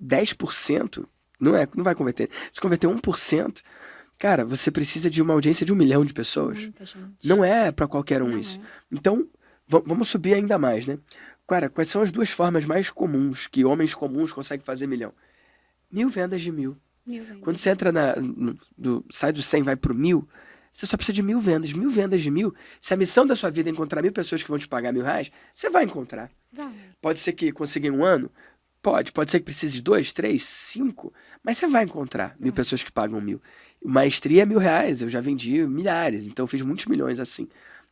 10%, não vai converter. Se converter 1%, cara, você precisa de uma audiência de 1 milhão de pessoas. Muita gente. Não é para qualquer um Não isso. é. Então, vamos subir ainda mais, né? Cara, quais são as 2 formas mais comuns que homens comuns conseguem fazer 1 milhão? 1.000 vendas de 1.000. Quando você entra sai do 100 vai pro 1.000, você só precisa de 1.000 vendas. 1.000 vendas de 1.000. Se a missão da sua vida é encontrar 1.000 pessoas que vão te pagar R$1.000, você vai encontrar. Vai. Pode ser que consiga em um ano? Pode ser que precise de 2, 3, 5, mas você vai encontrar 1.000 pessoas que pagam 1.000. Maestria é R$1.000, eu já vendi milhares, então eu fiz muitos milhões assim.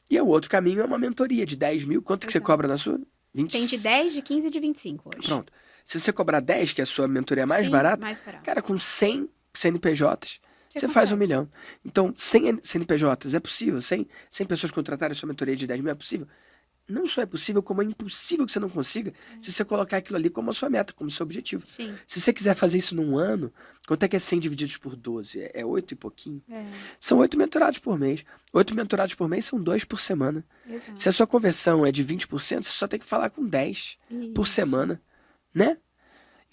E o outro caminho é uma mentoria de 10 mil. Quanto que você Exato. cobra na sua? 20... Tem de 10, de 15 e de 25 hoje. Pronto. Se você cobrar 10, que é a sua mentoria mais Sim, barata, mais barato. cara, com 100 CNPJs, você consegue. faz 1 milhão. Então, 100 CNPJs é possível? 100 pessoas contratarem a sua mentoria de 10 mil é possível? Não só é possível, como é impossível que você não consiga se você colocar aquilo ali como a sua meta, como seu objetivo. Sim. Se você quiser fazer isso num ano, quanto é que é 100 divididos por 12? É 8 e pouquinho? É, São 8 mentorados por mês. 8 mentorados por mês são 2 por semana. exato. Se a sua conversão é de 20%, você só tem que falar com 10 por Isso. semana, né?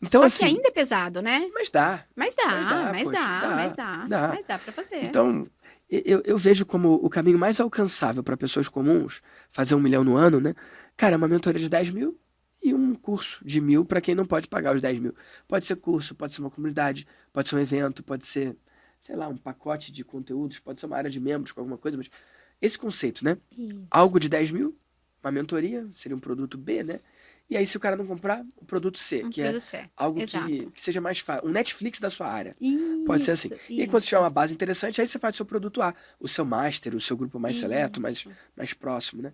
Então, Só assim, que ainda é pesado, né? mas dá. Mas dá, Poxa, dá. mas dá pra fazer. Então, eu vejo como o caminho mais alcançável para pessoas comuns, fazer 1 milhão no ano, né? Cara, é uma mentoria de 10 mil e um curso de 1.000 para quem não pode pagar os 10 mil. Pode ser curso, pode ser uma comunidade, pode ser um evento, pode ser, sei lá, um pacote de conteúdos, pode ser uma área de membros com alguma coisa, mas esse conceito, né? Isso. Algo de 10 mil, uma mentoria, seria um produto B, né? E aí, se o cara não comprar, o produto C, que é Producer. algo Exato. que seja mais fácil. Um Netflix da sua área. Isso, Pode ser assim. E aí, quando isso. tiver uma base interessante, aí você faz o seu produto A, o seu master, o seu grupo mais seleto, Isso. mais próximo, né?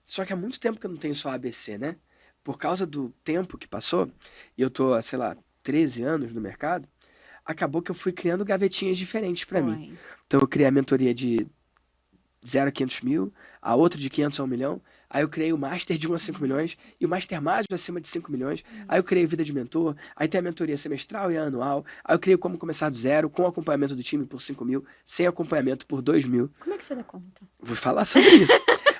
Só que há muito tempo que eu não tenho só ABC, né? Por causa do tempo que passou, e eu tô, sei lá, 13 anos no mercado, acabou que eu fui criando gavetinhas diferentes para mim. Foi. Então, eu criei a mentoria de 0 a 500 mil, a outra de 500 a 1 milhão, aí eu criei o Master de 1 a 5 milhões, e o Master mais acima de 5 milhões, aí eu criei o Vida de Mentor, aí tem a mentoria semestral e a anual, aí eu criei Como Começar do Zero, com acompanhamento do time por 5 mil, sem acompanhamento por 2 mil. Como é que você dá conta? Vou falar sobre isso.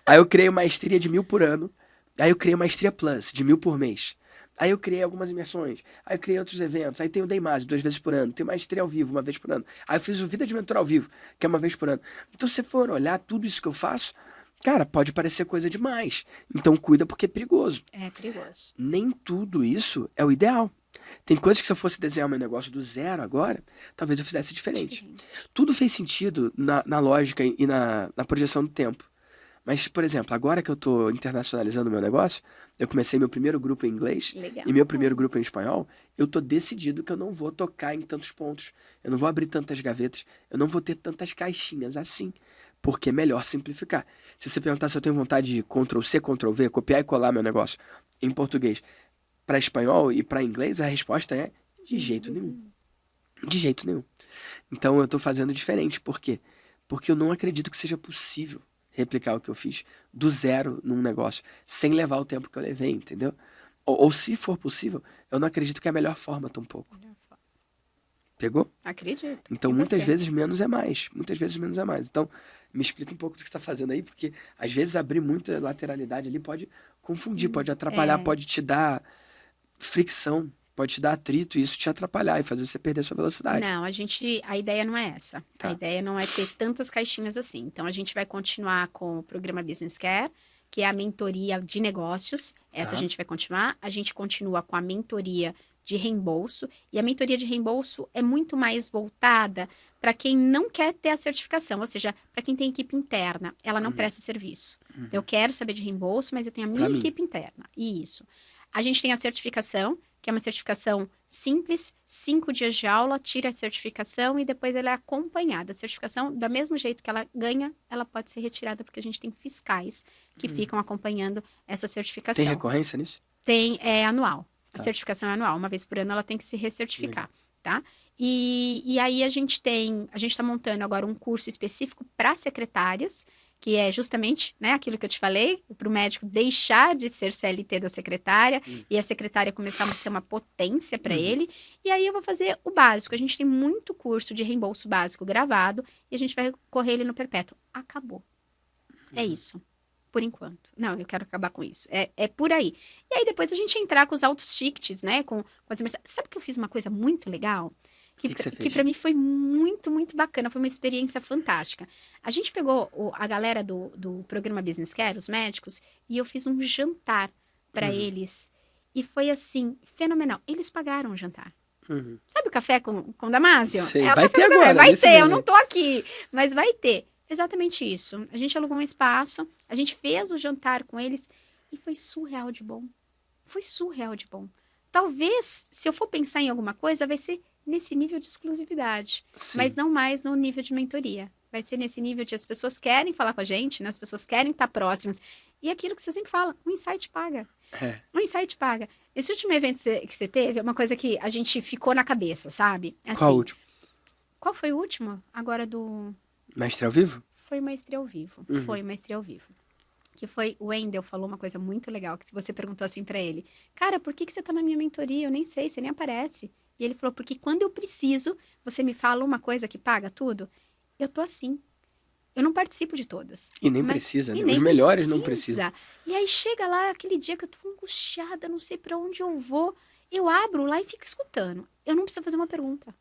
Aí eu criei maestria de 1.000 por ano, aí eu criei maestria Plus, de 1.000 por mês. Aí eu criei algumas imersões, aí eu criei outros eventos, aí tem o Daymase 2 vezes por ano, tem maestria ao vivo 1 vez por ano, aí eu fiz o Vida de Mentor ao vivo, que é 1 vez por ano. Então, se você for olhar tudo isso que eu faço, cara, pode parecer coisa demais. Então, cuida porque é perigoso. É perigoso. Nem tudo isso é o ideal. Tem coisas que se eu fosse desenhar meu negócio do zero agora, talvez eu fizesse diferente. Tudo fez sentido na lógica e na projeção do tempo. Mas, por exemplo, agora que eu estou internacionalizando o meu negócio, eu comecei meu primeiro grupo em inglês Legal. e meu primeiro grupo em espanhol, eu estou decidido que eu não vou tocar em tantos pontos, eu não vou abrir tantas gavetas, eu não vou ter tantas caixinhas assim, porque é melhor simplificar. Se você perguntar se eu tenho vontade de Ctrl+C, Ctrl+V, copiar e colar meu negócio em português para espanhol e para inglês, a resposta é de jeito nenhum. De jeito nenhum. Então eu estou fazendo diferente. Por quê? Porque eu não acredito que seja possível replicar o que eu fiz do zero num negócio, sem levar o tempo que eu levei, entendeu? Ou se for possível, eu não acredito que é a melhor forma tampouco. Pegou? Acredito. Então, E muitas você? vezes menos é mais. Muitas vezes menos é mais. Então, me explica um pouco do que você está fazendo aí, porque às vezes abrir muita lateralidade ali pode confundir, pode atrapalhar, pode te dar fricção, pode te dar atrito e isso te atrapalhar e fazer você perder sua velocidade. Não, a ideia não é essa. Tá. A ideia não é ter tantas caixinhas assim. Então, a gente vai continuar com o programa Business Care, que é a mentoria de negócios. Essa Tá. a gente vai continuar. A gente continua com a mentoria de reembolso. E a mentoria de reembolso é muito mais voltada para quem não quer ter a certificação, ou seja, para quem tem equipe interna. Ela não presta serviço. Então, eu quero saber de reembolso, mas eu tenho a minha Pra mim. equipe interna. Isso. A gente tem a certificação, que é uma certificação simples, 5 dias de aula, tira a certificação e depois ela é acompanhada. A certificação, do mesmo jeito que ela ganha, ela pode ser retirada, porque a gente tem fiscais que ficam acompanhando essa certificação. Tem recorrência nisso? Tem, é anual. A Tá. certificação é anual. Uma vez por ano ela tem que se recertificar, tá? E aí a gente está montando agora um curso específico para secretárias, que é justamente, né, aquilo que eu te falei, para o médico deixar de ser CLT da secretária e a secretária começar a ser uma potência para ele. E aí eu vou fazer o básico. A gente tem muito curso de reembolso básico gravado e a gente vai correr ele no perpétuo. Acabou. É isso. Por enquanto. Não, eu quero acabar com isso. É por aí. E aí depois a gente entrar com os altos tickets, né? Com as imersões. Sabe que eu fiz uma coisa muito legal? Que você fez? Que para mim foi muito, muito bacana. Foi uma experiência fantástica. A gente pegou a galera do programa Business Care, os médicos, e eu fiz um jantar para eles. E foi assim, fenomenal. Eles pagaram o jantar. Sabe o café com Damásio? Sei, É o vai café ter com Damásio. agora, Vai nesse ter, eu mês, não né? tô aqui, mas vai ter. Exatamente isso. A gente alugou um espaço, a gente fez o jantar com eles e foi surreal de bom. Foi surreal de bom. Talvez, se eu for pensar em alguma coisa, vai ser nesse nível de exclusividade, Sim. mas não mais no nível de mentoria. Vai ser nesse nível de as pessoas querem falar com a gente, né? As pessoas querem estar próximas. E aquilo que você sempre fala, o insight paga. É. Um insight paga. Esse último evento que você teve é uma coisa que a gente ficou na cabeça, sabe? Qual o Assim, último? qual foi o último? Agora do... Mestre ao vivo? Foi Maestria ao Vivo. Uhum. Foi Maestria ao Vivo. Que foi, o Wendel falou uma coisa muito legal, que se você perguntou assim pra ele, cara, por que você tá na minha mentoria? Eu nem sei, você nem aparece. E ele falou, porque quando eu preciso, você me fala uma coisa que paga tudo, eu tô assim. Eu não participo de todas. E nem Mas- precisa, né? e nem Os melhores não precisam. E aí chega lá, aquele dia que eu tô angustiada, não sei pra onde eu vou, eu abro lá e fico escutando. Eu não preciso fazer uma pergunta.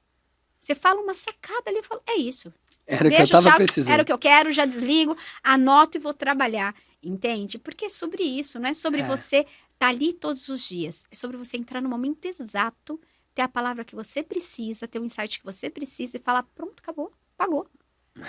Você fala uma sacada ali, eu falo, é isso. Era o que eu Beijo, tava tchau, precisando. era o que eu quero, já desligo, anoto e vou trabalhar. Entende? Porque é sobre isso, não é sobre você estar ali todos os dias. É sobre você entrar no momento exato, ter a palavra que você precisa, ter o insight que você precisa e falar, pronto, acabou, pagou.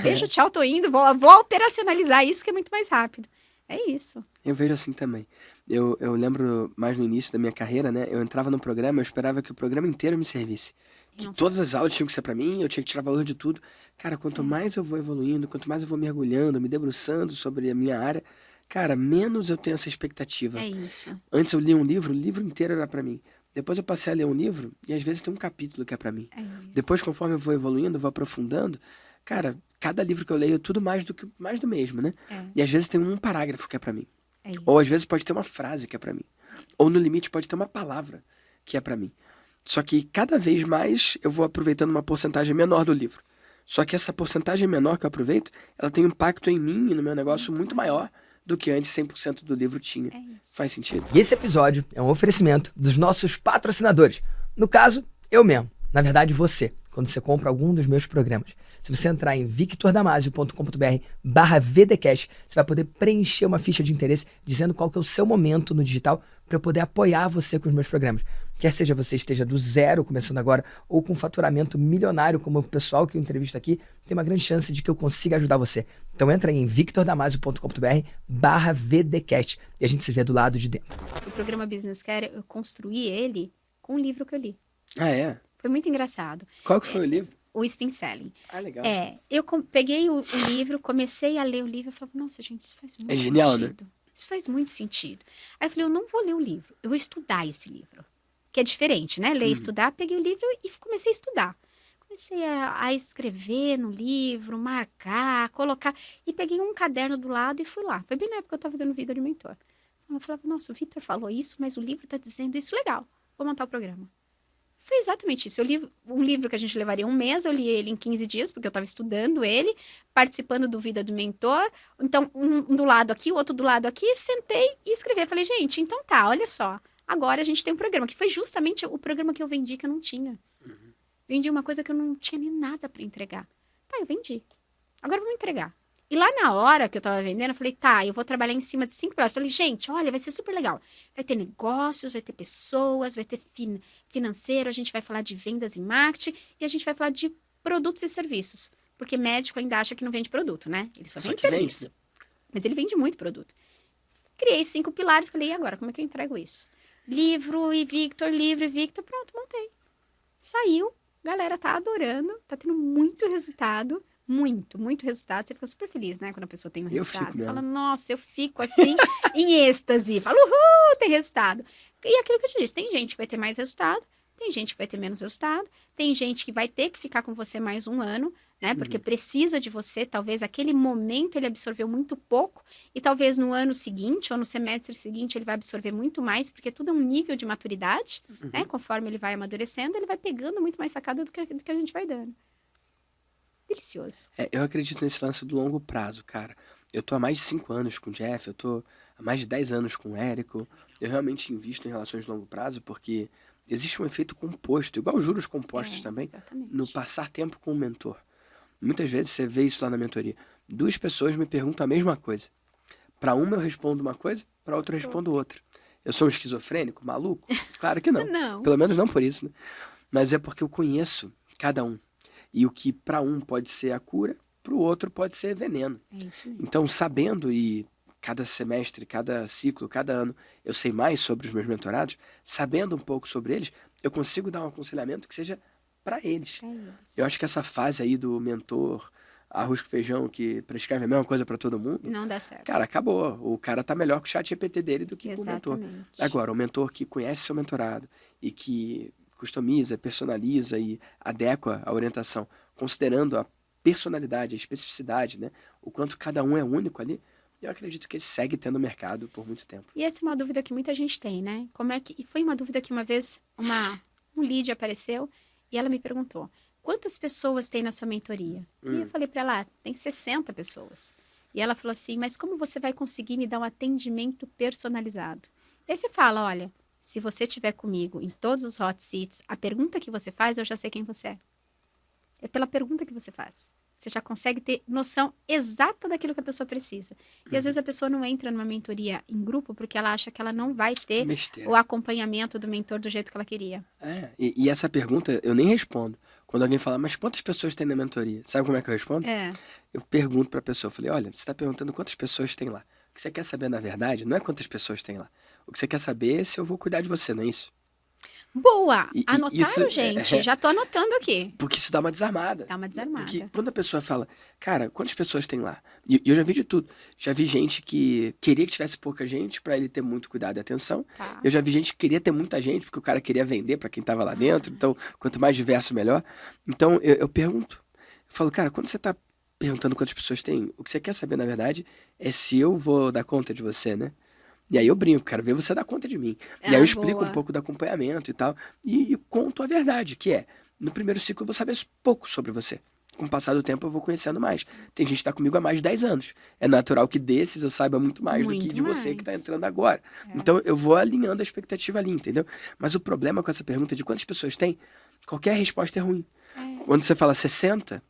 Beijo, tchau, tô indo, vou operacionalizar isso que é muito mais rápido. É isso. Eu vejo assim também. Eu lembro mais no início da minha carreira, né? Eu entrava no programa, eu esperava que o programa inteiro me servisse. Que Nossa. todas as aulas tinham que ser pra mim, eu tinha que tirar valor de tudo. Cara, quanto mais eu vou evoluindo, quanto mais eu vou mergulhando, me debruçando sobre a minha área, cara, menos eu tenho essa expectativa. É isso. Antes eu lia um livro, o livro inteiro era pra mim. Depois eu passei a ler um livro e às vezes tem um capítulo que é pra mim. É isso. Depois, conforme eu vou evoluindo, vou aprofundando, cara, cada livro que eu leio é tudo mais do mesmo, né? É, E às vezes tem um parágrafo que é pra mim. é isso. Ou às vezes pode ter uma frase que é pra mim. Ou no limite pode ter uma palavra que é pra mim. Só que cada vez mais eu vou aproveitando uma porcentagem menor do livro. Só que essa porcentagem menor que eu aproveito, ela tem um impacto em mim e no meu negócio muito maior do que antes 100% do livro tinha. É isso. Faz sentido? E esse episódio é um oferecimento dos nossos patrocinadores. No caso, eu mesmo. Na verdade, você, quando você compra algum dos meus programas. Se você entrar em victordamasio.com.br/VDCast, você vai poder preencher uma ficha de interesse dizendo qual que é o seu momento no digital para eu poder apoiar você com os meus programas. Quer seja você esteja do zero, começando agora, ou com faturamento milionário, como o pessoal que eu entrevisto aqui, tem uma grande chance de que eu consiga ajudar você. Então entra aí em victordamasio.com.br/VDCast e a gente se vê do lado de dentro. O programa Business Care, eu construí ele com um livro que eu li. Ah, é? Foi muito engraçado. Qual que foi o livro? O Spin Selling. Ah, legal. Eu peguei o livro, comecei a ler o livro e falei, nossa, gente, isso faz muito genial, sentido. Isso faz muito sentido. Aí eu falei, eu não vou ler o livro, eu vou estudar esse livro. Que é diferente, né? Ler e estudar. Peguei o livro e comecei a estudar. Comecei a escrever no livro, marcar, colocar. E peguei um caderno do lado e fui lá. Foi bem na época que eu estava fazendo Vida de Mentor. Eu falava, nossa, o Vitor falou isso, mas o livro está dizendo isso, legal. Vou montar o programa. Foi exatamente isso. Eu li um livro que a gente levaria um mês, eu li ele em 15 dias, porque eu estava estudando ele, participando do Vida do Mentor. Então, um do lado aqui, o outro do lado aqui, sentei e escrevi. Falei, gente, então tá, olha só. Agora a gente tem um programa, que foi justamente o programa que eu vendi, que eu não tinha. Vendi uma coisa que eu não tinha nem nada para entregar. Tá, eu vendi. Agora vamos entregar. E lá na hora que eu tava vendendo, eu falei, tá, eu vou trabalhar em cima de 5 pilares. Falei, gente, olha, vai ser super legal. Vai ter negócios, vai ter pessoas, vai ter financeiro, a gente vai falar de vendas e marketing, e a gente vai falar de produtos e serviços. Porque médico ainda acha que não vende produto, né? Ele só Só vende que vende, serviço. Mas ele vende muito produto. Criei 5 pilares, falei, e agora, como é que eu entrego isso? Livro e Victor, pronto, montei. Saiu, galera tá adorando, tá tendo muito resultado. Muito resultado. Você fica super feliz, né? Quando a pessoa tem um Eu resultado. fico Você mesmo. fala, nossa, eu fico assim, em êxtase. Falo, uhul, tem resultado. E aquilo que eu te disse, tem gente que vai ter mais resultado, tem gente que vai ter menos resultado, tem gente que vai ter que ficar com você mais um ano, né? Porque precisa de você, talvez aquele momento ele absorveu muito pouco, e talvez no ano seguinte, ou no semestre seguinte, ele vai absorver muito mais, porque tudo é um nível de maturidade, né? Conforme ele vai amadurecendo, ele vai pegando muito mais sacada do que a gente vai dando. Delicioso. Eu acredito nesse lance do longo prazo, cara. Eu tô há mais de 5 anos com o Jeff, eu tô há mais de 10 anos com o Érico. Eu realmente invisto em relações de longo prazo porque existe um efeito composto, igual juros compostos também, Exatamente. no passar tempo com o mentor. Muitas vezes você vê isso lá na mentoria. 2 pessoas me perguntam a mesma coisa. Para uma eu respondo uma coisa, para outra eu respondo outra. Eu sou um esquizofrênico, maluco? Claro que não. Não. Pelo menos não por isso, né? Mas é porque eu conheço cada um. E o que para um pode ser a cura, para o outro pode ser veneno. É isso mesmo. Então, sabendo, e cada semestre, cada ciclo, cada ano, eu sei mais sobre os meus mentorados, sabendo um pouco sobre eles, eu consigo dar um aconselhamento que seja para eles. É isso. Eu acho que essa fase aí do mentor, arroz com feijão que prescreve a mesma coisa para todo mundo, Não dá certo. cara, acabou. O cara tá melhor com o chat GPT dele do que com o mentor. Exatamente. Agora, o mentor que conhece seu mentorado e que customiza, personaliza e adequa a orientação, considerando a personalidade, a especificidade, né? O quanto cada um é único ali, eu acredito que ele segue tendo mercado por muito tempo. E essa é uma dúvida que muita gente tem, né? Como é que... E foi uma dúvida que uma vez um lead apareceu e ela me perguntou, quantas pessoas tem na sua mentoria? E eu falei para ela, tem 60 pessoas. E ela falou assim, mas como você vai conseguir me dar um atendimento personalizado? E aí você fala, olha, se você estiver comigo em todos os hot seats, a pergunta que você faz, eu já sei quem você é. É pela pergunta que você faz. Você já consegue ter noção exata daquilo que a pessoa precisa. E às vezes a pessoa não entra numa mentoria em grupo porque ela acha que ela não vai ter Besteira. o acompanhamento do mentor do jeito que ela queria. E essa pergunta eu nem respondo. Quando alguém fala, mas quantas pessoas tem na mentoria? Sabe como é que eu respondo? Eu pergunto pra pessoa, eu falei, olha, você está perguntando quantas pessoas tem lá. O que você quer saber, na verdade, não é quantas pessoas tem lá. O que você quer saber é se eu vou cuidar de você, não é isso? Boa! E Anotaram, isso gente? Já tô anotando aqui. Porque isso dá uma desarmada. Dá uma desarmada. Porque quando a pessoa fala, cara, quantas pessoas tem lá? E eu já vi de tudo. Já vi gente que queria que tivesse pouca gente pra ele ter muito cuidado e atenção. Tá. Eu já vi gente que queria ter muita gente porque o cara queria vender pra quem tava lá dentro. Então, quanto mais diverso, melhor. Então, eu pergunto. Eu falo, cara, quando você tá perguntando quantas pessoas tem, o que você quer saber, na verdade, é se eu vou dar conta de você, né? E aí eu brinco, quero ver você dar conta de mim. E aí eu explico boa. um pouco do acompanhamento e tal. E conto a verdade, que é, no primeiro ciclo eu vou saber pouco sobre você. Com o passar do tempo eu vou conhecendo mais. Tem gente que tá comigo há mais de 10 anos. É natural que desses eu saiba muito mais do que Muito de você que tá mais. entrando agora. Então eu vou alinhando a expectativa ali, entendeu? Mas o problema com essa pergunta de quantas pessoas tem, qualquer resposta é ruim. Quando você fala 60,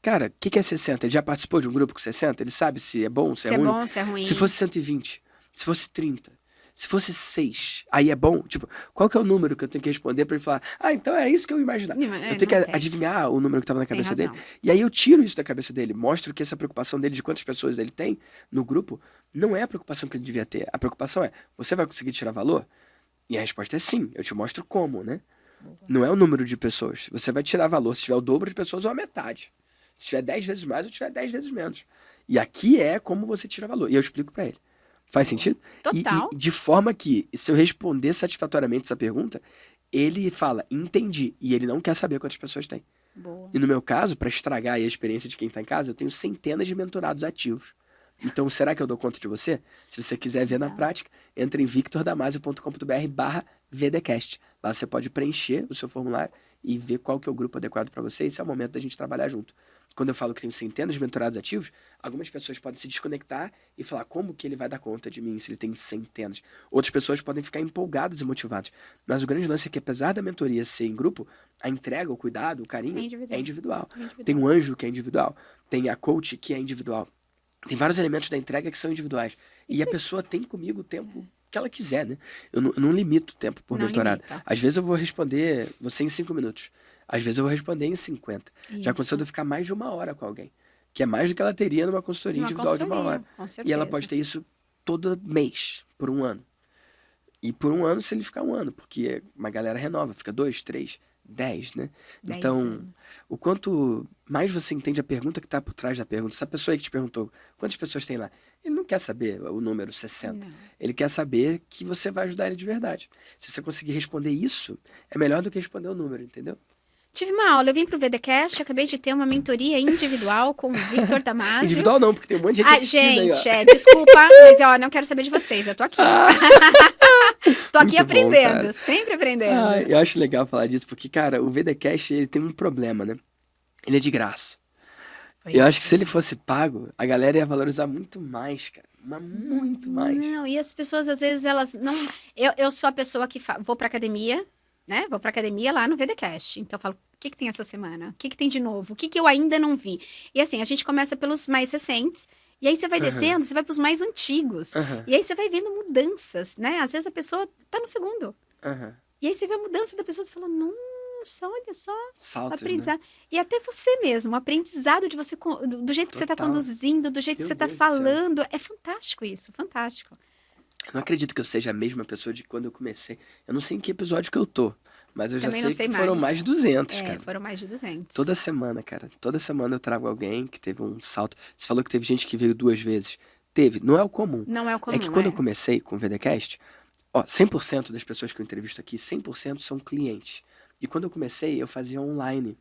cara, o que é 60? Ele já participou de um grupo com 60? Ele sabe se é bom, se é Se é ruim? bom, se é ruim. Se fosse 120, se fosse 30, se fosse 6, aí é bom? Tipo, qual que é o número que eu tenho que responder pra ele falar, então é isso que eu imaginava. Eu tenho que adivinhar o número que tava na cabeça dele. E aí eu tiro isso da cabeça dele, mostro que essa preocupação dele de quantas pessoas ele tem no grupo, não é a preocupação que ele devia ter. A preocupação é, você vai conseguir tirar valor? E a resposta é sim, eu te mostro como, né? Não é o número de pessoas. Você vai tirar valor se tiver o dobro de pessoas ou a metade. Se tiver 10 vezes mais ou tiver 10 vezes menos. E aqui é como você tira valor. E eu explico pra ele. Faz sentido? Total. E de forma que, se eu responder satisfatoriamente essa pergunta, ele fala, entendi. E ele não quer saber quantas pessoas tem. Boa. E no meu caso, pra estragar aí a experiência de quem tá em casa, eu tenho centenas de mentorados ativos. Então, será que eu dou conta de você? Se você quiser ver na prática, entre em victordamasio.com.br/vdcast. Lá você pode preencher o seu formulário e ver qual que é o grupo adequado para você. Esse é o momento da gente trabalhar junto. Quando eu falo que tenho centenas de mentorados ativos, algumas pessoas podem se desconectar e falar como que ele vai dar conta de mim se ele tem centenas. Outras pessoas podem ficar empolgadas e motivadas. Mas o grande lance é que, apesar da mentoria ser em grupo, a entrega, o cuidado, o carinho é individual. Tem um anjo que é individual. Tem a coach que é individual. Tem vários elementos da entrega que são individuais. E a pessoa tem comigo o tempo que ela quiser, né? Eu não limito o tempo por Não mentorado. limita. Às vezes eu vou responder você em 5 minutos. Às vezes eu vou responder em 50. Já aconteceu de eu ficar mais de 1 hora com alguém. Que é mais do que ela teria numa consultoria individual de 1 hora. Com certeza. E ela pode ter isso todo mês, por 1 ano. E por 1 ano, se ele ficar 1 ano. Porque uma galera renova, fica 2, 3, 10, né? 10 Então, anos. o quanto mais você entende a pergunta que está por trás da pergunta, essa pessoa aí que te perguntou quantas pessoas tem lá, ele não quer saber o número 60. Não. Ele quer saber que você vai ajudar ele de verdade. Se você conseguir responder isso, é melhor do que responder o número, entendeu? Tive uma aula, eu vim pro VDCast, acabei de ter uma mentoria individual com o Victor Damasio. Individual não, porque tem um monte de gente assistindo aí, ó. Gente, desculpa, mas não quero saber de vocês, eu tô aqui. Tô aqui Muito bom, aprendendo, cara. sempre aprendendo. Eu acho legal falar disso, porque, cara, o VDCast, ele tem um problema, né? Ele é de graça. Eu acho que se ele fosse pago, a galera ia valorizar muito mais, cara. Mas muito mais. Não, e as pessoas, às vezes, elas não... Eu sou a pessoa que vou pra academia, né? Vou pra academia lá no VDCast. Então eu falo, o que tem essa semana? O que tem de novo? O que eu ainda não vi? E assim, a gente começa pelos mais recentes, e aí você vai descendo, você vai pros mais antigos. E aí você vai vendo mudanças, né? Às vezes a pessoa tá no segundo. E aí você vê a mudança da pessoa e fala, nossa, olha só, Saltos, aprendizado. né? E até você mesmo, o aprendizado de você, do jeito que você tá Total. conduzindo, do jeito que Meu você tá Deus do céu. falando. É fantástico isso, fantástico. Eu não acredito que eu seja a mesma pessoa de quando eu comecei. Eu não sei em que episódio que eu tô, Mas eu já Também não sei sei que foram mais. mais de 200, cara. Foram mais de 200. Toda semana, cara. Toda semana eu trago alguém que teve um salto. Você falou que teve gente que veio 2 vezes. Teve, não é o comum. Não é o comum, É que quando eu comecei com o VDcast, 100% das pessoas que eu entrevisto aqui, 100% são clientes. E quando eu comecei, eu fazia online.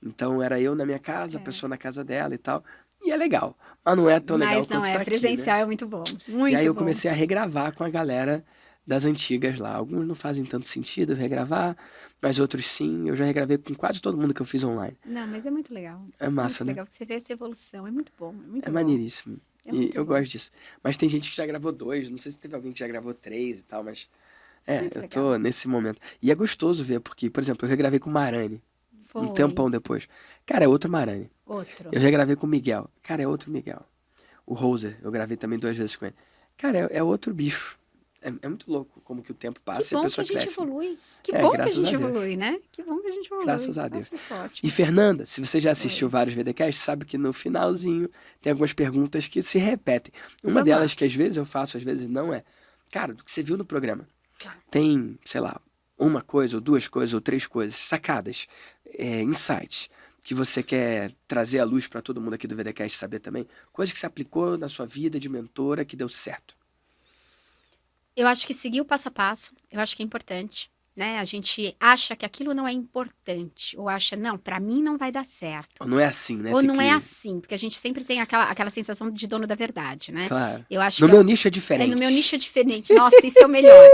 Então era eu na minha casa, a pessoa na casa dela e tal. E é legal. Mas não é tão legal Mas não quanto é, tá aqui, presencial né? é muito bom. Muito E aí eu bom. comecei a regravar com a galera das antigas lá. Alguns não fazem tanto sentido regravar, mas outros sim. Eu já regravei com quase todo mundo que eu fiz online. Não, mas é muito legal. É massa, Muito né? legal. Você vê essa evolução. É muito bom. É muito É bom. maneiríssimo. É E muito eu bom. gosto disso. Mas tem gente que já gravou 2. Não sei se teve alguém que já gravou 3 e tal, mas... Muito eu legal. tô nesse momento. E é gostoso ver, porque, por exemplo, eu regravei com o Marani. Um Foi. tempão depois. Cara, é outro Marani. Outro. Eu regravei com o Miguel. Cara, é outro Miguel. O Roser, eu gravei também 2 vezes com ele. Cara, é outro bicho. É muito louco como que o tempo passa Que e a bom que pessoa a gente cresce. evolui. Que bom que a graças gente a Deus. evolui, né? Que bom que a gente evolui. Graças a Deus. Nossa, isso é ótimo. E Fernanda, se você já assistiu vários VDcasts, sabe que no finalzinho tem algumas perguntas que se repetem. Uma Vamos delas lá. que às vezes eu faço, às vezes não é. Cara, do que você viu no programa, Tá. tem, sei lá, uma coisa, ou 2 coisas, ou 3 coisas, sacadas, insights, que você quer trazer à luz para todo mundo aqui do VDcast saber também. Coisas que você aplicou na sua vida de mentora que deu certo. Eu acho que seguir o passo a passo, eu acho que é importante, né? A gente acha que aquilo não é importante, ou acha, não, pra mim não vai dar certo. Ou não é assim, né? Ou Tem não que... é assim, porque a gente sempre tem aquela sensação de dono da verdade, né? Claro. Eu acho No que meu nicho é diferente. no meu nicho é diferente. Nossa, isso é o melhor.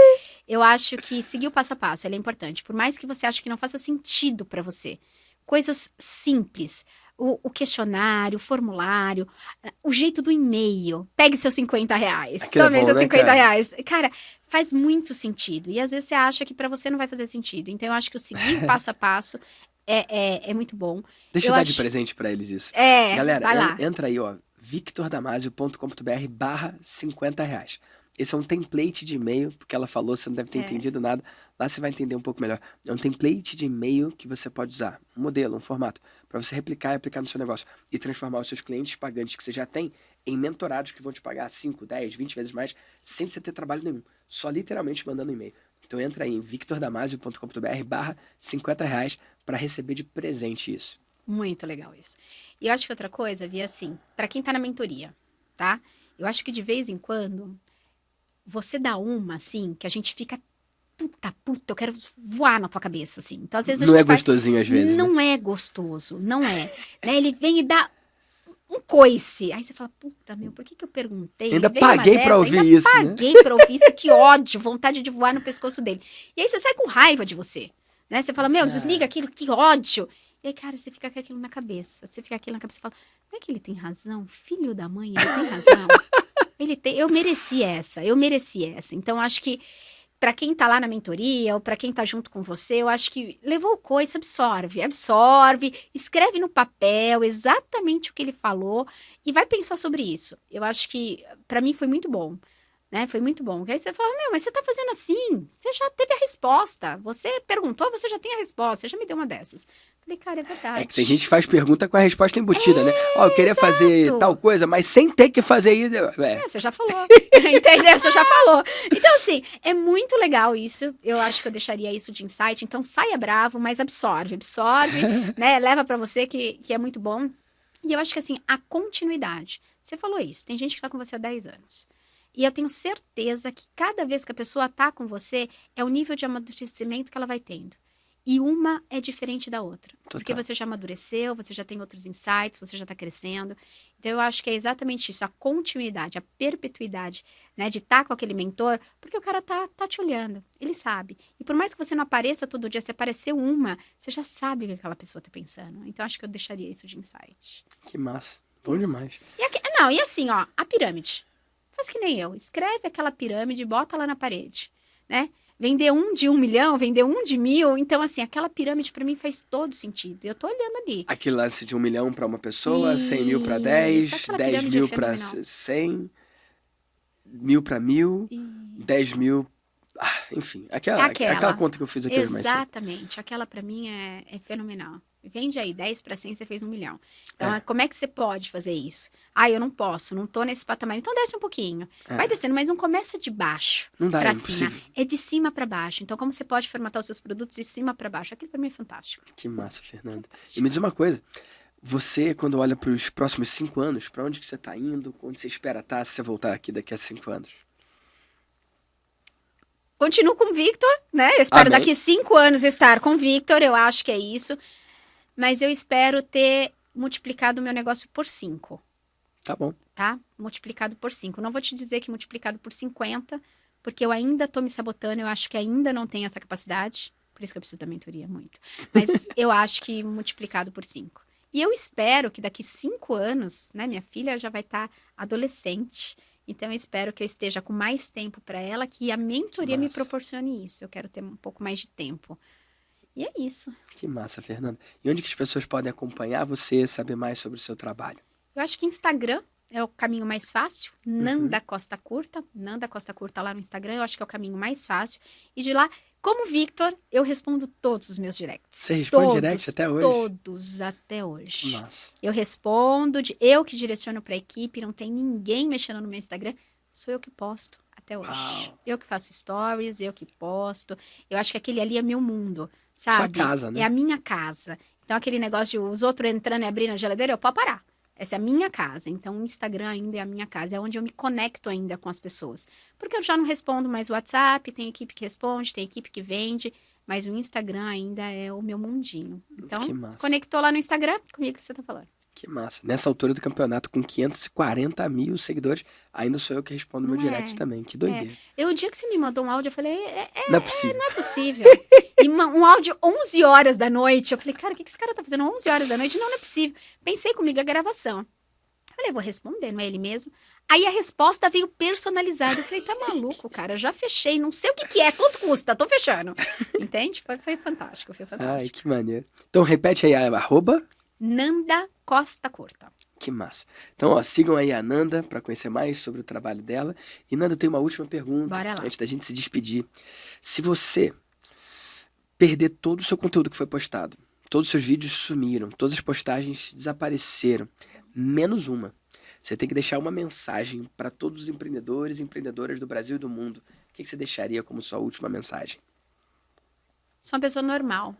Eu acho que seguir o passo a passo, ele é importante. Por mais que você ache que não faça sentido pra você. Coisas simples. O questionário, o formulário, o jeito do e-mail. Pegue seus R$50. Aquilo é Também bom, seus né, R$50. cara? Cara, faz muito sentido. E às vezes você acha que pra você não vai fazer sentido. Então eu acho que o seguir passo a passo é muito bom. Deixa eu Eu dar de acho- presente pra eles isso. É, Galera, vai lá. entra aí, ó, victordamasio.com.br/R$50. Esse é um template de e-mail, porque ela falou, você não deve ter entendido nada. Lá você vai entender um pouco melhor. É um template de e-mail que você pode usar, um modelo, um formato, para você replicar e aplicar no seu negócio. E transformar os seus clientes pagantes que você já tem em mentorados que vão te pagar 5, 10, 20 vezes mais, sem você ter trabalho nenhum. Só literalmente mandando e-mail. Então entra aí em victordamasio.com.br/R$50 para receber de presente isso. Muito legal isso. E eu acho que outra coisa, Vi, assim, pra quem tá na mentoria, tá? Eu acho que de vez em quando você dá uma, assim, que a gente fica, puta, eu quero voar na tua cabeça, assim. Então, às vezes a Não gente é gostosinho às vezes, né? Não é gostoso, não é. Né? Ele vem e dá um coice. Aí você fala, puta, meu, por que eu perguntei? Ainda Ele veio uma paguei pra dessa, ouvir ainda isso, né? paguei pra ouvir isso, que ódio, vontade de voar no pescoço dele. E aí você sai com raiva de você, né? Você fala, meu, desliga aquilo, que ódio. E aí, cara, você fica com aquilo na cabeça. Você fica com aquilo na cabeça e fala, não é que ele tem razão? Filho da mãe, ele tem razão. Eu mereci essa. Então, acho que pra quem tá lá na mentoria, ou pra quem tá junto com você, eu acho que levou o coice, absorve, escreve no papel exatamente o que ele falou e vai pensar sobre isso. Eu acho que pra mim foi muito bom, né? Foi muito bom. Porque aí você fala, meu, mas você tá fazendo assim, você já teve a resposta. Você perguntou, você já tem a resposta, você já me deu uma dessas. Falei, cara, é verdade. É que tem gente que faz pergunta com a resposta embutida, né? Ó, eu queria fazer tal coisa, mas sem ter que fazer isso. Você já falou. Entendeu? Você já falou. Então, assim, é muito legal isso. Eu acho que eu deixaria isso de insight. Então, saia bravo, mas absorve, né? Leva pra você que é muito bom. E eu acho que, assim, a continuidade. Você falou isso. Tem gente que tá com você há 10 anos. E eu tenho certeza que cada vez que a pessoa tá com você, é o nível de amadurecimento que ela vai tendo. E uma é diferente da outra. Porque você já amadureceu, você já tem outros insights, você já está crescendo. Então, eu acho que é exatamente isso, a continuidade, a perpetuidade, né? De estar com aquele mentor, porque o cara tá te olhando, ele sabe. E por mais que você não apareça todo dia, se apareceu uma, você já sabe o que aquela pessoa tá pensando. Então, acho que eu deixaria isso de insight. Que massa. Bom demais. E assim, ó, a pirâmide. Faz que nem eu. Escreve aquela pirâmide e bota lá na parede, né? Vender um de 1 milhão, vender um de 1.000. Então, assim, aquela pirâmide pra mim faz todo sentido. Eu tô olhando ali. Aquele lance de 1 milhão pra uma pessoa, 100 mil pra 10, aquela 10 pirâmide mil é pra fenomenal. 100, 1.000 pra 1.000, 10 mil Enfim, É aquela conta que eu fiz aqui hoje mais cedo. Exatamente. Aquela pra mim é fenomenal. Vende aí 10 para 100, você fez 1 milhão. Então, como é que você pode fazer isso? Eu não posso, não tô nesse patamar. Então, desce um pouquinho. Vai descendo, mas não começa de baixo Não dá, pra é cima. impossível. É de cima pra baixo. Então, como você pode formatar os seus produtos de cima pra baixo? Aquilo pra mim é fantástico. Que massa, Fernanda. E me diz uma coisa. Você, quando olha para os próximos 5 anos, para onde que você está indo? Onde você espera estar se você voltar aqui daqui a 5 anos? Continuo com o Victor, né? Eu espero Amém. daqui 5 anos estar com o Victor. Eu acho que é isso. Mas eu espero ter multiplicado o meu negócio por 5. Tá bom. Tá? Multiplicado por 5. Não vou te dizer que multiplicado por 50, porque eu ainda tô me sabotando, eu acho que ainda não tenho essa capacidade. Por isso que eu preciso da mentoria muito. Mas eu acho que multiplicado por 5. E eu espero que daqui 5 anos, né? Minha filha já vai estar adolescente. Então eu espero que eu esteja com mais tempo para ela, que a mentoria me proporcione isso. Eu quero ter um pouco mais de tempo. E é isso. Que massa, Fernanda. E onde que as pessoas podem acompanhar você, saber mais sobre o seu trabalho? Eu acho que Instagram é o caminho mais fácil. Nanda Costa Curta. Nanda Costa Curta lá no Instagram, eu acho que é o caminho mais fácil. E de lá, como Victor, eu respondo todos os meus directs. Você responde direct até hoje? Todos até hoje. Nossa. Eu respondo, eu que direciono para a equipe, não tem ninguém mexendo no meu Instagram. Sou eu que posto até hoje. Uau. Eu que faço stories, eu que posto. Eu acho que aquele ali é meu mundo, sabe? Sua casa, né? É a minha casa. Então, aquele negócio de os outros entrando e abrindo a geladeira, eu posso parar. Essa é a minha casa. Então, o Instagram ainda é a minha casa. É onde eu me conecto ainda com as pessoas. Porque eu já não respondo mais WhatsApp, tem equipe que responde, tem equipe que vende. Mas o Instagram ainda é o meu mundinho. Então, Que massa. conectou lá no Instagram, comigo que você tá falando. Que massa. Nessa altura do campeonato, com 540 mil seguidores, ainda sou eu que respondo meu Não direct também. Que doideira. O dia que você me mandou um áudio, eu falei, Não é possível. não é possível. E um áudio 11 horas da noite. Eu falei, cara, o que esse cara tá fazendo 11 horas da noite? Não é possível. Pensei comigo a gravação. Falei, vou responder, não é ele mesmo? Aí a resposta veio personalizada. Eu falei, tá maluco, cara? Já fechei, não sei o que é, quanto custa, tô fechando. Entende? Foi fantástico, foi fantástico. Ai, que maneiro. Então, repete aí a arroba. Nanda Costa Curta. Que massa. Então, ó, sigam aí a Nanda para conhecer mais sobre o trabalho dela. E, Nanda, eu tenho uma última pergunta. Bora lá. Antes da gente se despedir. Se você perder todo o seu conteúdo que foi postado, todos os seus vídeos sumiram, todas as postagens desapareceram, menos uma. Você tem que deixar uma mensagem para todos os empreendedores e empreendedoras do Brasil e do mundo. O que você deixaria como sua última mensagem? Sou uma pessoa normal.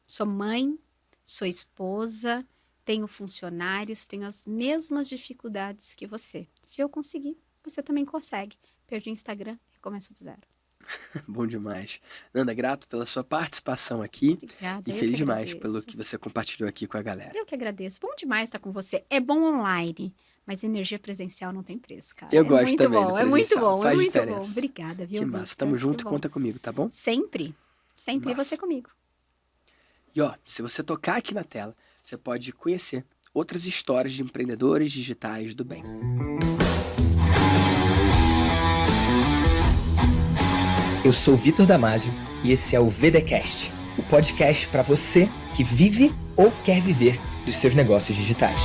Sou mãe, sou esposa, tenho funcionários, tenho as mesmas dificuldades que você. Se eu conseguir, você também consegue. Perdi o Instagram, recomeço do zero. Bom demais. Nanda, grato pela sua participação aqui. Obrigada. E eu feliz que demais agradeço. pelo que você compartilhou aqui com a galera. Eu que agradeço. Bom demais estar com você. É bom online, mas energia presencial não tem preço, cara. Eu é gosto muito também bom, do é muito presencial, bom, faz é muito diferença. bom. Obrigada, viu? Que massa. Victor? Tamo junto Que e bom. conta comigo, tá bom? Sempre. Sempre Massa. você comigo. E ó, se você tocar aqui na tela, você pode conhecer outras histórias de empreendedores digitais do bem. Eu sou o Vitor Damasio e esse é o VDcast, o podcast para você que vive ou quer viver dos seus negócios digitais.